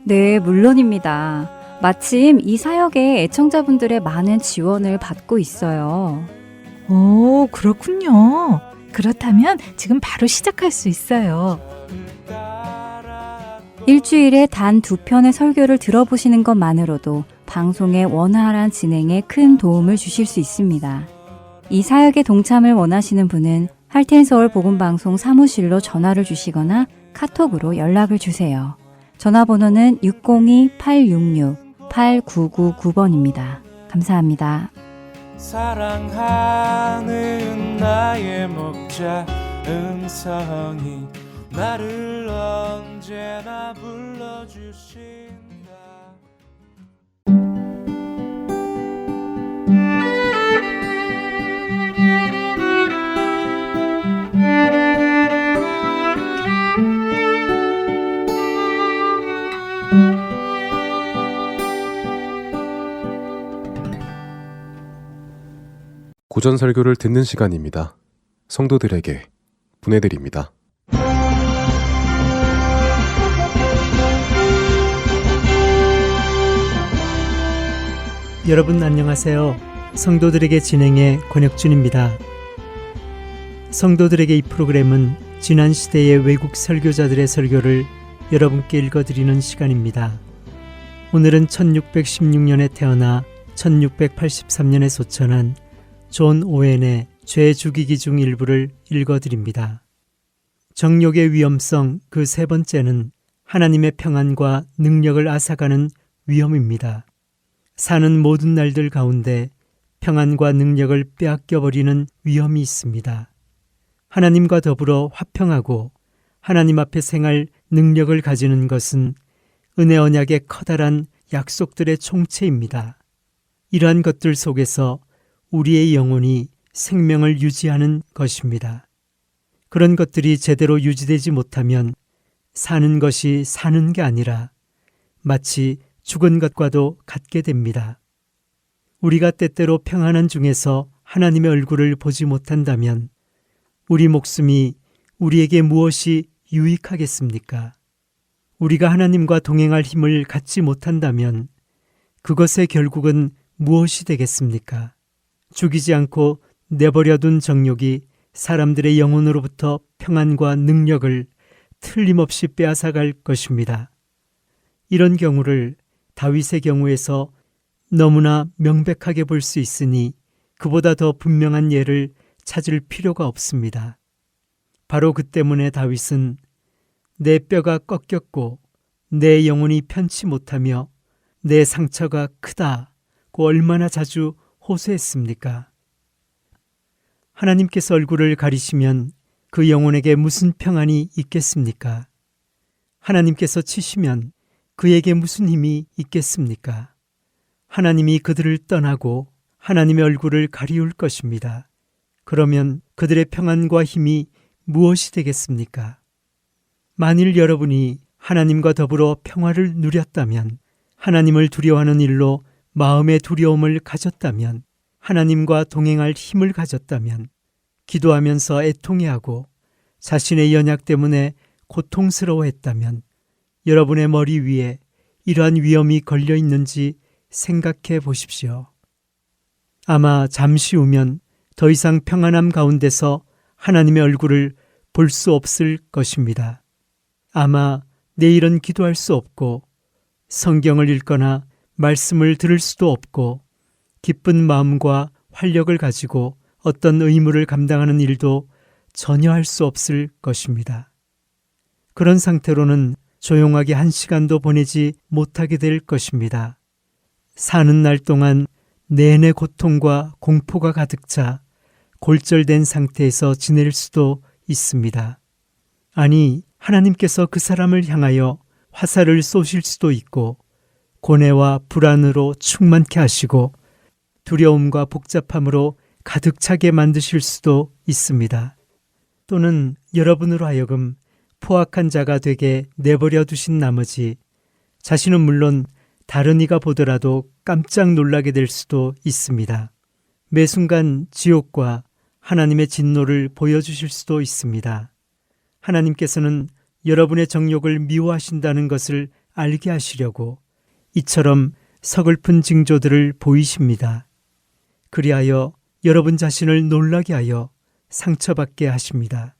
Speaker 2: 네, 물론입니다. 마침 이 사역에 애청자분들의 많은 지원을 받고 있어요.
Speaker 8: 오, 그렇군요. 그렇다면 지금 바로 시작할 수 있어요.
Speaker 2: 일주일에 단 두 편의 설교를 들어보시는 것만으로도 방송의 원활한 진행에 큰 도움을 주실 수 있습니다. 이 사역에 동참을 원하시는 분은 할텐서울 복음방송 사무실로 전화를 주시거나 카톡으로 연락을 주세요. 전화번호는 602-866-8999번입니다. 감사합니다.
Speaker 5: 사랑하는 나의 목자 음성이 나를 언제나 불러주신다.
Speaker 1: 고전 설교를 듣는 시간입니다. 성도들에게 보내드립니다.
Speaker 9: 여러분 안녕하세요. 성도들에게 진행의 권혁준입니다. 성도들에게 이 프로그램은 지난 시대의 외국 설교자들의 설교를 여러분께 읽어드리는 시간입니다. 오늘은 1616년에 태어나 1683년에 소천한 존 오웬의 죄 죽이기 중 일부를 읽어드립니다. 정욕의 위험성 그 세 번째는 하나님의 평안과 능력을 앗아가는 위험입니다. 사는 모든 날들 가운데 평안과 능력을 빼앗겨버리는 위험이 있습니다. 하나님과 더불어 화평하고 하나님 앞에 생활 능력을 가지는 것은 은혜 언약의 커다란 약속들의 총체입니다. 이러한 것들 속에서 우리의 영혼이 생명을 유지하는 것입니다. 그런 것들이 제대로 유지되지 못하면 사는 것이 사는 게 아니라 마치 죽은 것과도 같게 됩니다. 우리가 때때로 평안한 중에서 하나님의 얼굴을 보지 못한다면 우리 목숨이 우리에게 무엇이 유익하겠습니까? 우리가 하나님과 동행할 힘을 갖지 못한다면 그것의 결국은 무엇이 되겠습니까? 죽이지 않고 내버려둔 정욕이 사람들의 영혼으로부터 평안과 능력을 틀림없이 빼앗아갈 것입니다. 이런 경우를 다윗의 경우에서 너무나 명백하게 볼 수 있으니 그보다 더 분명한 예를 찾을 필요가 없습니다. 바로 그 때문에 다윗은 내 뼈가 꺾였고 내 영혼이 편치 못하며 내 상처가 크다고 얼마나 자주 호소했습니까? 하나님께서 얼굴을 가리시면 그 영혼에게 무슨 평안이 있겠습니까? 하나님께서 치시면 그에게 무슨 힘이 있겠습니까? 하나님이 그들을 떠나고 하나님의 얼굴을 가리울 것입니다. 그러면 그들의 평안과 힘이 무엇이 되겠습니까? 만일 여러분이 하나님과 더불어 평화를 누렸다면, 하나님을 두려워하는 일로 마음의 두려움을 가졌다면, 하나님과 동행할 힘을 가졌다면, 기도하면서 애통해하고 자신의 연약 때문에 고통스러워했다면 여러분의 머리 위에 이러한 위험이 걸려 있는지 생각해 보십시오. 아마 잠시 후면 더 이상 평안함 가운데서 하나님의 얼굴을 볼 수 없을 것입니다. 아마 내일은 기도할 수 없고 성경을 읽거나 말씀을 들을 수도 없고 기쁜 마음과 활력을 가지고 어떤 의무를 감당하는 일도 전혀 할 수 없을 것입니다. 그런 상태로는 조용하게 한 시간도 보내지 못하게 될 것입니다. 사는 날 동안 내내 고통과 공포가 가득 차 골절된 상태에서 지낼 수도 있습니다. 아니, 하나님께서 그 사람을 향하여 화살을 쏘실 수도 있고 고뇌와 불안으로 충만케 하시고 두려움과 복잡함으로 가득 차게 만드실 수도 있습니다. 또는 여러분으로 하여금 포악한 자가 되게 내버려 두신 나머지 자신은 물론 다른 이가 보더라도 깜짝 놀라게 될 수도 있습니다. 매 순간 지옥과 하나님의 진노를 보여주실 수도 있습니다. 하나님께서는 여러분의 정욕을 미워하신다는 것을 알게 하시려고 이처럼 서글픈 징조들을 보이십니다. 그리하여 여러분 자신을 놀라게 하여 상처받게 하십니다.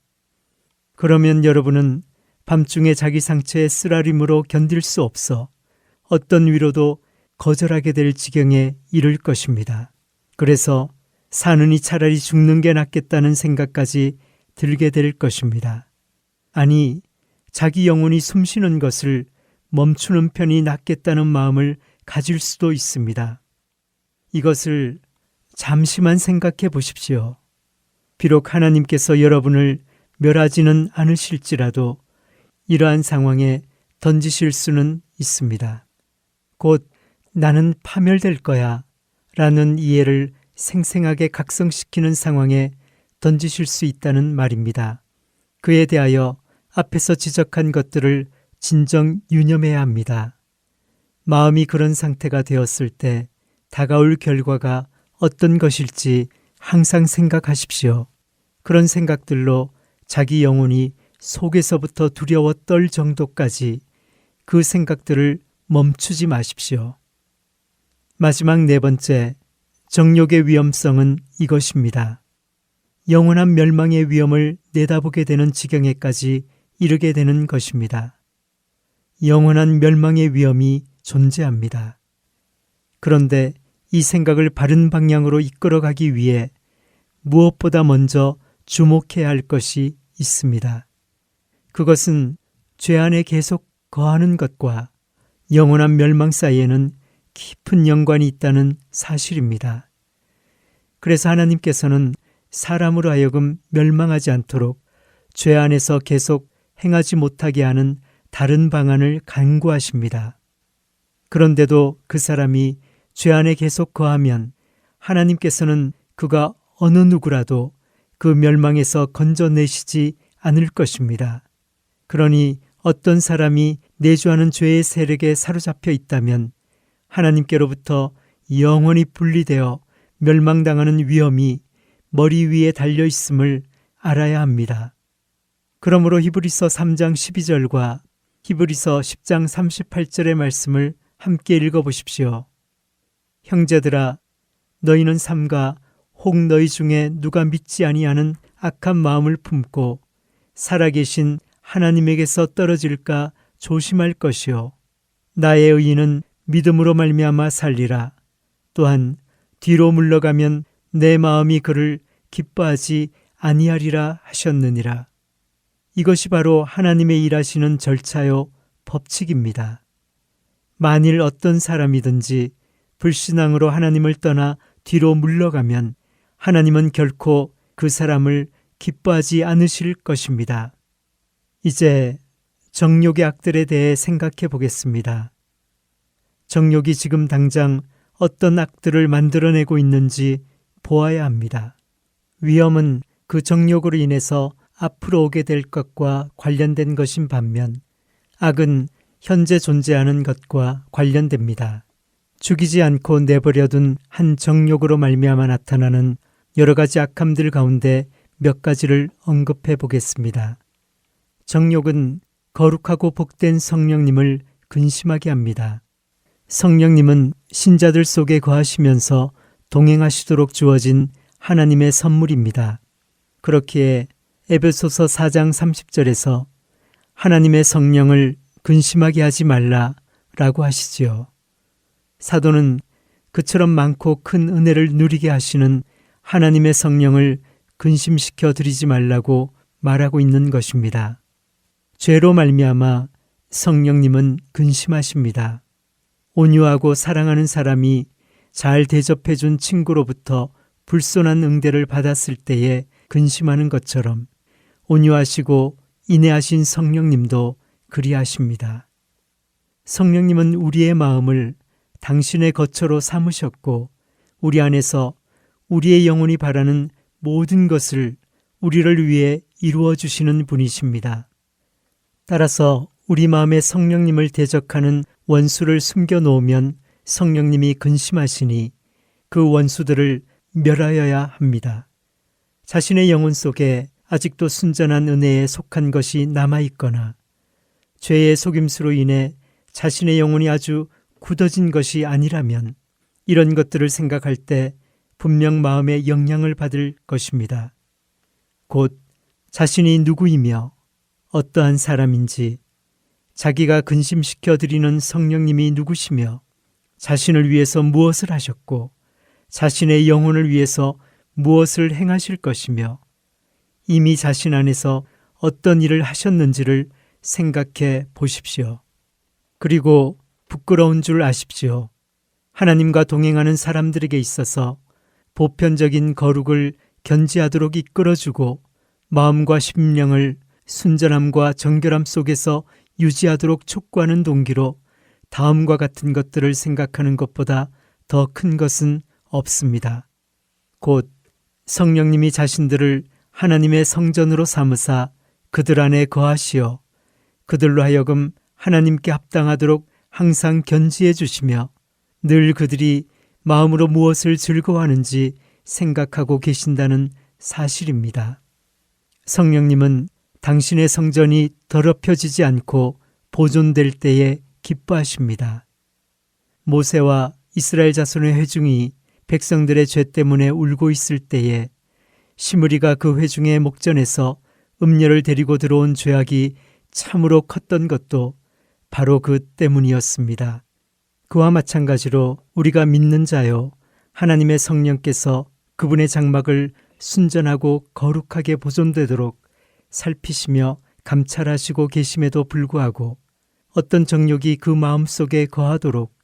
Speaker 9: 그러면 여러분은 밤중에 자기 상처의 쓰라림으로 견딜 수 없어 어떤 위로도 거절하게 될 지경에 이를 것입니다. 그래서 사느니 차라리 죽는 게 낫겠다는 생각까지 들게 될 것입니다. 아니, 자기 영혼이 숨쉬는 것을 멈추는 편이 낫겠다는 마음을 가질 수도 있습니다. 이것을 잠시만 생각해 보십시오. 비록 하나님께서 여러분을 멸하지는 않으실지라도 이러한 상황에 던지실 수는 있습니다. 곧 나는 파멸될 거야 라는 이해를 생생하게 각성시키는 상황에 던지실 수 있다는 말입니다. 그에 대하여 앞에서 지적한 것들을 진정 유념해야 합니다. 마음이 그런 상태가 되었을 때 다가올 결과가 어떤 것일지 항상 생각하십시오. 그런 생각들로 자기 영혼이 속에서부터 두려워 떨 정도까지 그 생각들을 멈추지 마십시오. 마지막 네 번째, 정욕의 위험성은 이것입니다. 영원한 멸망의 위험을 내다보게 되는 지경에까지 이르게 되는 것입니다. 영원한 멸망의 위험이 존재합니다. 그런데 이 생각을 바른 방향으로 이끌어가기 위해 무엇보다 먼저 주목해야 할 것이 있습니다. 그것은 죄 안에 계속 거하는 것과 영원한 멸망 사이에는 깊은 연관이 있다는 사실입니다. 그래서 하나님께서는 사람으로 하여금 멸망하지 않도록 죄 안에서 계속 행하지 못하게 하는 다른 방안을 간구하십니다. 그런데도 그 사람이 죄 안에 계속 거하면 하나님께서는 그가 어느 누구라도 그 멸망에서 건져내시지 않을 것입니다. 그러니 어떤 사람이 내주하는 죄의 세력에 사로잡혀 있다면 하나님께로부터 영원히 분리되어 멸망당하는 위험이 머리 위에 달려 있음을 알아야 합니다. 그러므로 히브리서 3장 12절과 히브리서 10장 38절의 말씀을 함께 읽어보십시오. 형제들아, 너희는 삼가 혹 너희 중에 누가 믿지 아니하는 악한 마음을 품고 살아계신 하나님에게서 떨어질까 조심할 것이요. 나의 의인은 믿음으로 말미암아 살리라. 또한 뒤로 물러가면 내 마음이 그를 기뻐하지 아니하리라 하셨느니라. 이것이 바로 하나님의 일하시는 절차요 법칙입니다. 만일 어떤 사람이든지 불신앙으로 하나님을 떠나 뒤로 물러가면 하나님은 결코 그 사람을 기뻐하지 않으실 것입니다. 이제 정욕의 악들에 대해 생각해 보겠습니다. 정욕이 지금 당장 어떤 악들을 만들어내고 있는지 보아야 합니다. 위험은 그 정욕으로 인해서 앞으로 오게 될 것과 관련된 것인 반면 악은 현재 존재하는 것과 관련됩니다. 죽이지 않고 내버려둔 한 정욕으로 말미암아 나타나는 여러 가지 악함들 가운데 몇 가지를 언급해 보겠습니다. 정욕은 거룩하고 복된 성령님을 근심하게 합니다. 성령님은 신자들 속에 거하시면서 동행하시도록 주어진 하나님의 선물입니다. 그렇기에 에베소서 4장 30절에서 하나님의 성령을 근심하게 하지 말라라고 하시지요. 사도는 그처럼 많고 큰 은혜를 누리게 하시는 하나님의 성령을 근심시켜 드리지 말라고 말하고 있는 것입니다. 죄로 말미암아 성령님은 근심하십니다. 온유하고 사랑하는 사람이 잘 대접해준 친구로부터 불손한 응대를 받았을 때에 근심하는 것처럼 온유하시고 인내하신 성령님도 그리하십니다. 성령님은 우리의 마음을 당신의 거처로 삼으셨고 우리 안에서 우리의 영혼이 바라는 모든 것을 우리를 위해 이루어 주시는 분이십니다. 따라서 우리 마음에 성령님을 대적하는 원수를 숨겨놓으면 성령님이 근심하시니 그 원수들을 멸하여야 합니다. 자신의 영혼 속에 아직도 순전한 은혜에 속한 것이 남아있거나 죄의 속임수로 인해 자신의 영혼이 아주 굳어진 것이 아니라면 이런 것들을 생각할 때 분명 마음에 영향을 받을 것입니다. 곧 자신이 누구이며 어떠한 사람인지 자기가 근심시켜 드리는 성령님이 누구시며 자신을 위해서 무엇을 하셨고 자신의 영혼을 위해서 무엇을 행하실 것이며 이미 자신 안에서 어떤 일을 하셨는지를 생각해 보십시오. 그리고 부끄러운 줄 아십시오. 하나님과 동행하는 사람들에게 있어서 보편적인 거룩을 견지하도록 이끌어주고 마음과 심령을 순전함과 정결함 속에서 유지하도록 촉구하는 동기로 다음과 같은 것들을 생각하는 것보다 더 큰 것은 없습니다. 곧 성령님이 자신들을 하나님의 성전으로 삼으사 그들 안에 거하시어 그들로 하여금 하나님께 합당하도록 항상 견지해 주시며 늘 그들이 마음으로 무엇을 즐거워하는지 생각하고 계신다는 사실입니다. 성령님은 당신의 성전이 더럽혀지지 않고 보존될 때에 기뻐하십니다. 모세와 이스라엘 자손의 회중이 백성들의 죄 때문에 울고 있을 때에 시므리가 그 회중의 목전에서 음녀를 데리고 들어온 죄악이 참으로 컸던 것도 바로 그 때문이었습니다. 그와 마찬가지로 우리가 믿는 자요 하나님의 성령께서 그분의 장막을 순전하고 거룩하게 보존되도록 살피시며 감찰하시고 계심에도 불구하고 어떤 정욕이 그 마음속에 거하도록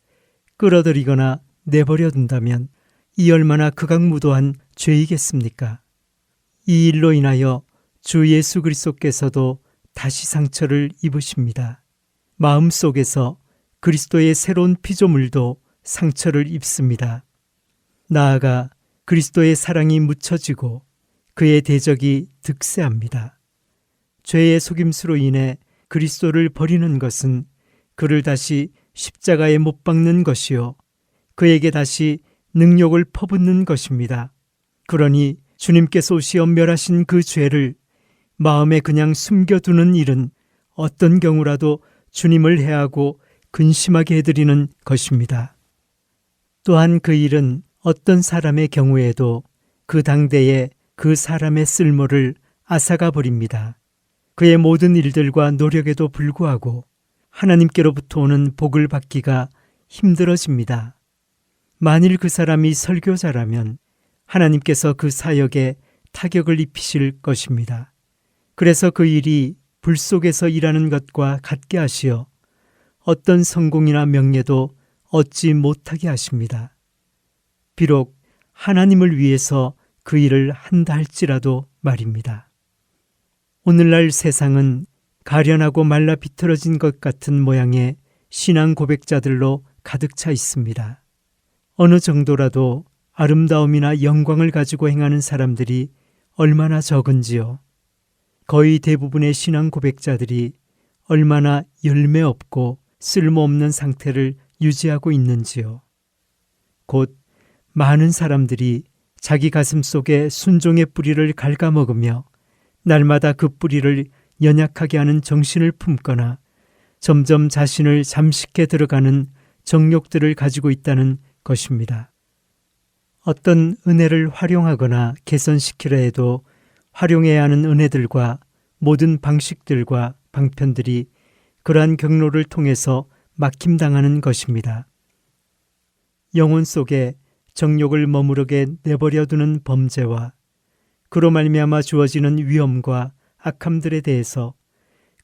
Speaker 9: 끌어들이거나 내버려 둔다면 이 얼마나 극악무도한 죄이겠습니까? 이 일로 인하여 주 예수 그리스도께서도 다시 상처를 입으십니다. 마음속에서 그리스도의 새로운 피조물도 상처를 입습니다. 나아가 그리스도의 사랑이 묻혀지고 그의 대적이 득세합니다. 죄의 속임수로 인해 그리스도를 버리는 것은 그를 다시 십자가에 못 박는 것이요 그에게 다시 능욕을 퍼붓는 것입니다. 그러니 주님께서 오시어 멸하신 그 죄를 마음에 그냥 숨겨두는 일은 어떤 경우라도 주님을 해하고 근심하게 해드리는 것입니다. 또한 그 일은 어떤 사람의 경우에도 그 당대에 그 사람의 쓸모를 앗아가 버립니다. 그의 모든 일들과 노력에도 불구하고 하나님께로부터 오는 복을 받기가 힘들어집니다. 만일 그 사람이 설교자라면 하나님께서 그 사역에 타격을 입히실 것입니다. 그래서 그 일이 불 속에서 일하는 것과 같게 하시어 어떤 성공이나 명예도 얻지 못하게 하십니다. 비록 하나님을 위해서 그 일을 한다 할지라도 말입니다. 오늘날 세상은 가련하고 말라 비틀어진 것 같은 모양의 신앙 고백자들로 가득 차 있습니다. 어느 정도라도 아름다움이나 영광을 가지고 행하는 사람들이 얼마나 적은지요. 거의 대부분의 신앙 고백자들이 얼마나 열매 없고 쓸모없는 상태를 유지하고 있는지요. 곧 많은 사람들이 자기 가슴 속에 순종의 뿌리를 갉아먹으며 날마다 그 뿌리를 연약하게 하는 정신을 품거나 점점 자신을 잠식해 들어가는 정욕들을 가지고 있다는 것입니다. 어떤 은혜를 활용하거나 개선시키려 해도 활용해야 하는 은혜들과 모든 방식들과 방편들이 그러한 경로를 통해서 막힘당하는 것입니다. 영혼 속에 정욕을 머무르게 내버려두는 범죄와 그로 말미암아 주어지는 위험과 악함들에 대해서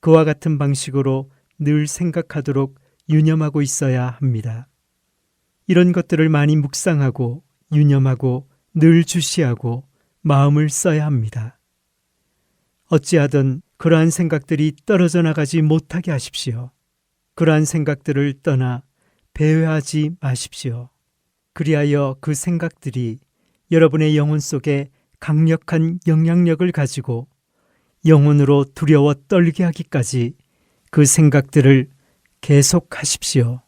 Speaker 9: 그와 같은 방식으로 늘 생각하도록 유념하고 있어야 합니다. 이런 것들을 많이 묵상하고 유념하고 늘 주시하고 마음을 써야 합니다. 어찌하든 그러한 생각들이 떨어져 나가지 못하게 하십시오. 그러한 생각들을 떠나 배회하지 마십시오. 그리하여 그 생각들이 여러분의 영혼 속에 강력한 영향력을 가지고 영혼으로 두려워 떨게 하기까지 그 생각들을 계속하십시오.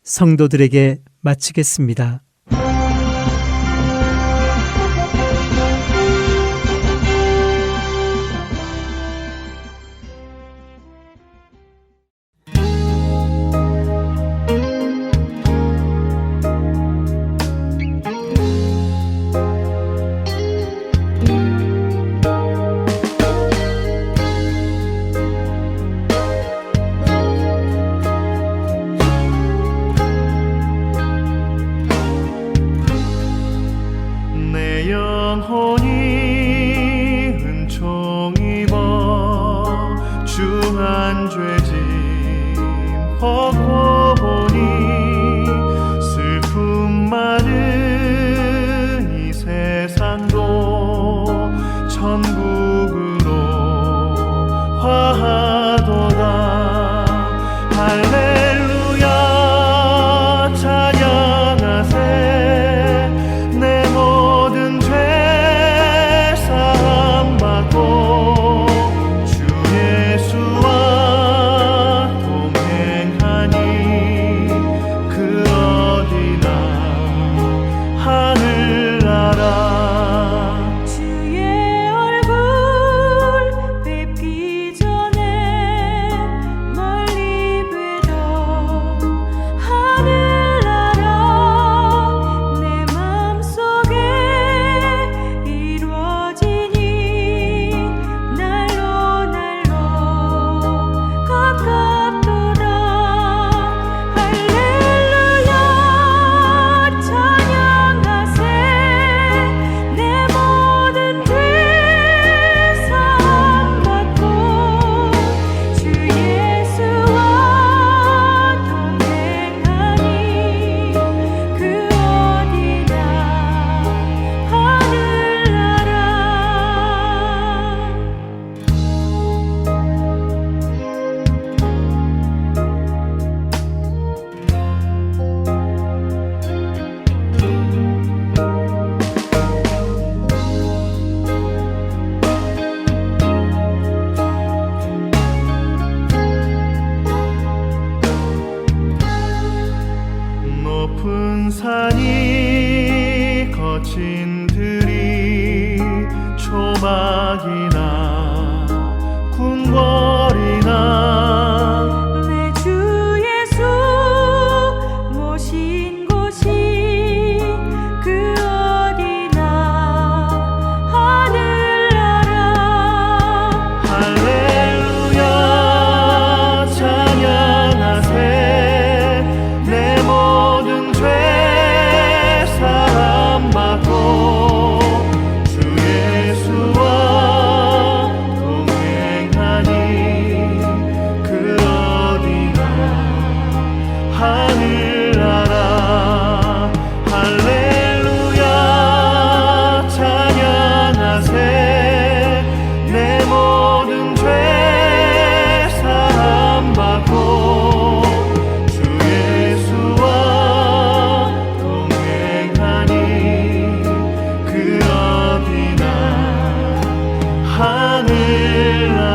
Speaker 9: 성도들에게 마치겠습니다.
Speaker 5: 주 예수와 동행하니
Speaker 10: 산이 거친 들이 초막이나 궁궐이나
Speaker 11: 내 주 예수 모신 곳이 그 어디나 하늘나라
Speaker 10: 할렐루야 찬양하세 내 모든 죄 사함받고 주 예수와 동행하니 그 어디나 하늘나라 할렐루야 찬양하세 내 모든 죄 사함받고 주 예수와 동행하니 그 어디나 하늘나라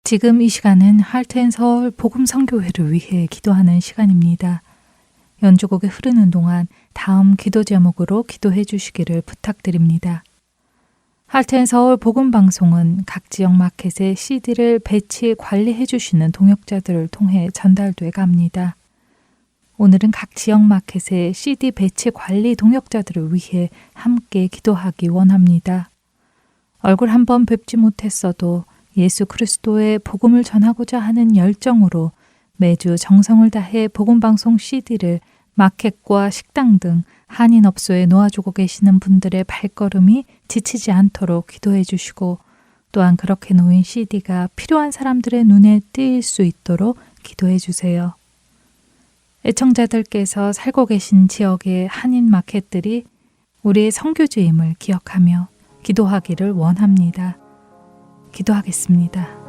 Speaker 8: 지금 이 시간은 할텐서울 복음선교회를 위해 기도하는 시간입니다. 연주곡이 흐르는 동안 다음 기도 제목으로 기도해 주시기를 부탁드립니다. 할텐서울 복음방송은 각 지역 마켓에 CD를 배치 관리해 주시는 동역자들을 통해 전달돼 갑니다. 오늘은 각 지역 마켓의 CD 배치 관리 동역자들을 위해 함께 기도하기 원합니다. 얼굴 한번 뵙지 못했어도 예수 그리스도의 복음을 전하고자 하는 열정으로 매주 정성을 다해 복음방송 CD를 마켓과 식당 등 한인업소에 놓아주고 계시는 분들의 발걸음이 지치지 않도록 기도해 주시고 또한 그렇게 놓인 CD가 필요한 사람들의 눈에 띄일 수 있도록 기도해 주세요. 애청자들께서 살고 계신 지역의 한인 마켓들이 우리의 선교지임을 기억하며 기도하기를 원합니다. 기도하겠습니다.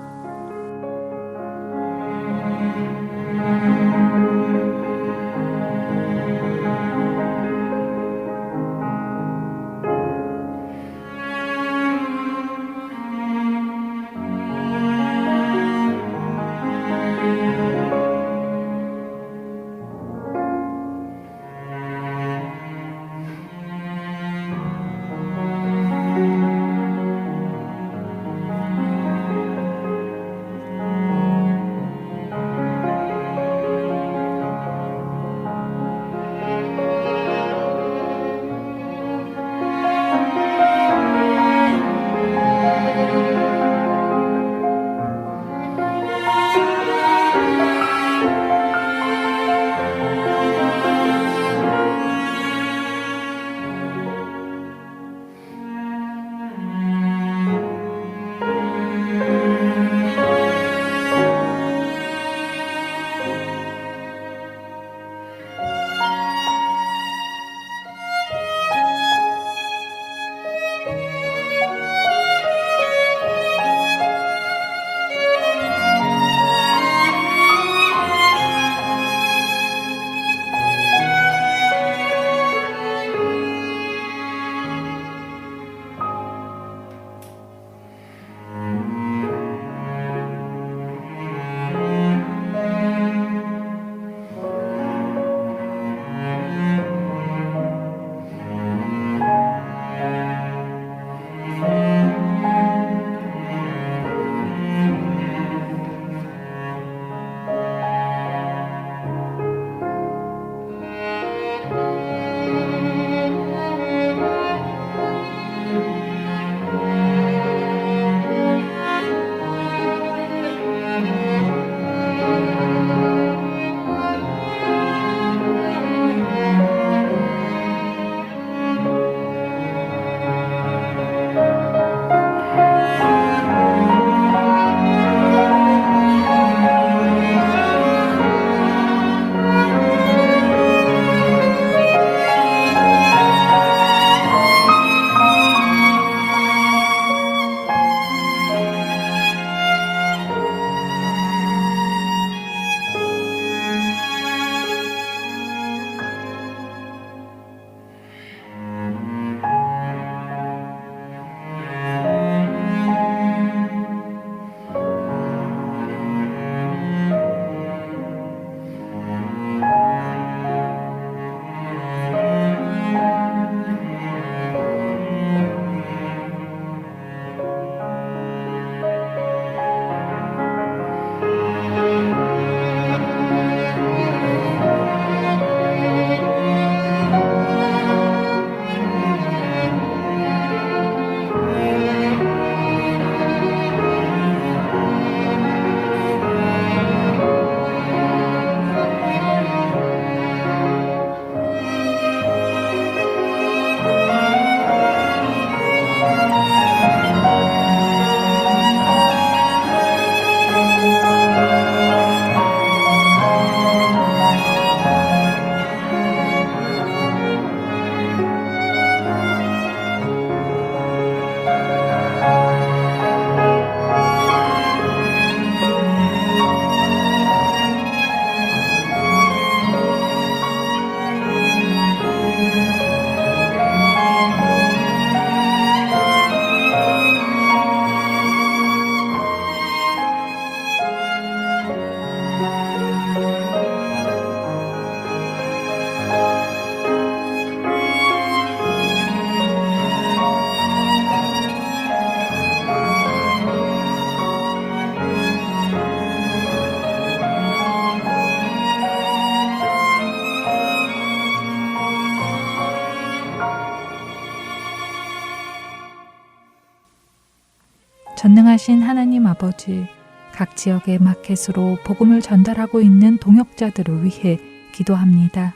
Speaker 8: 전능하신 하나님 아버지, 각 지역의 마켓으로 복음을 전달하고 있는 동역자들을 위해 기도합니다.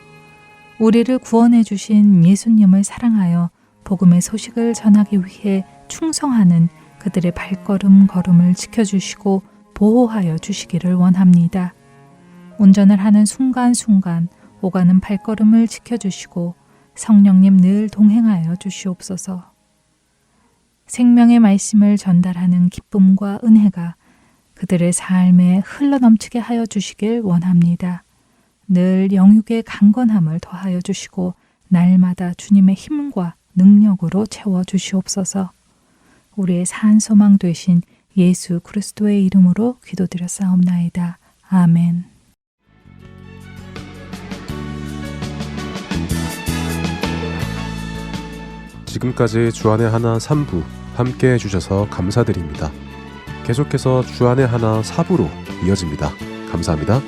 Speaker 8: 우리를 구원해 주신 예수님을 사랑하여 복음의 소식을 전하기 위해 충성하는 그들의 발걸음걸음을 지켜주시고 보호하여 주시기를 원합니다. 운전을 하는 순간순간 오가는 발걸음을 지켜주시고 성령님 늘 동행하여 주시옵소서. 생명의 말씀을 전달하는 기쁨과 은혜가 그들의 삶에 흘러넘치게 하여 주시길 원합니다. 늘 영육의 강건함을 더하여 주시고 날마다 주님의 힘과 능력으로 채워 주시옵소서. 우리의 산소망 되신 예수 그리스도의 이름으로 기도드렸사옵나이다. 아멘.
Speaker 1: 지금까지 주안의 하나 3부 함께 해주셔서 감사드립니다. 계속해서 주안의 하나 4부로 이어집니다. 감사합니다.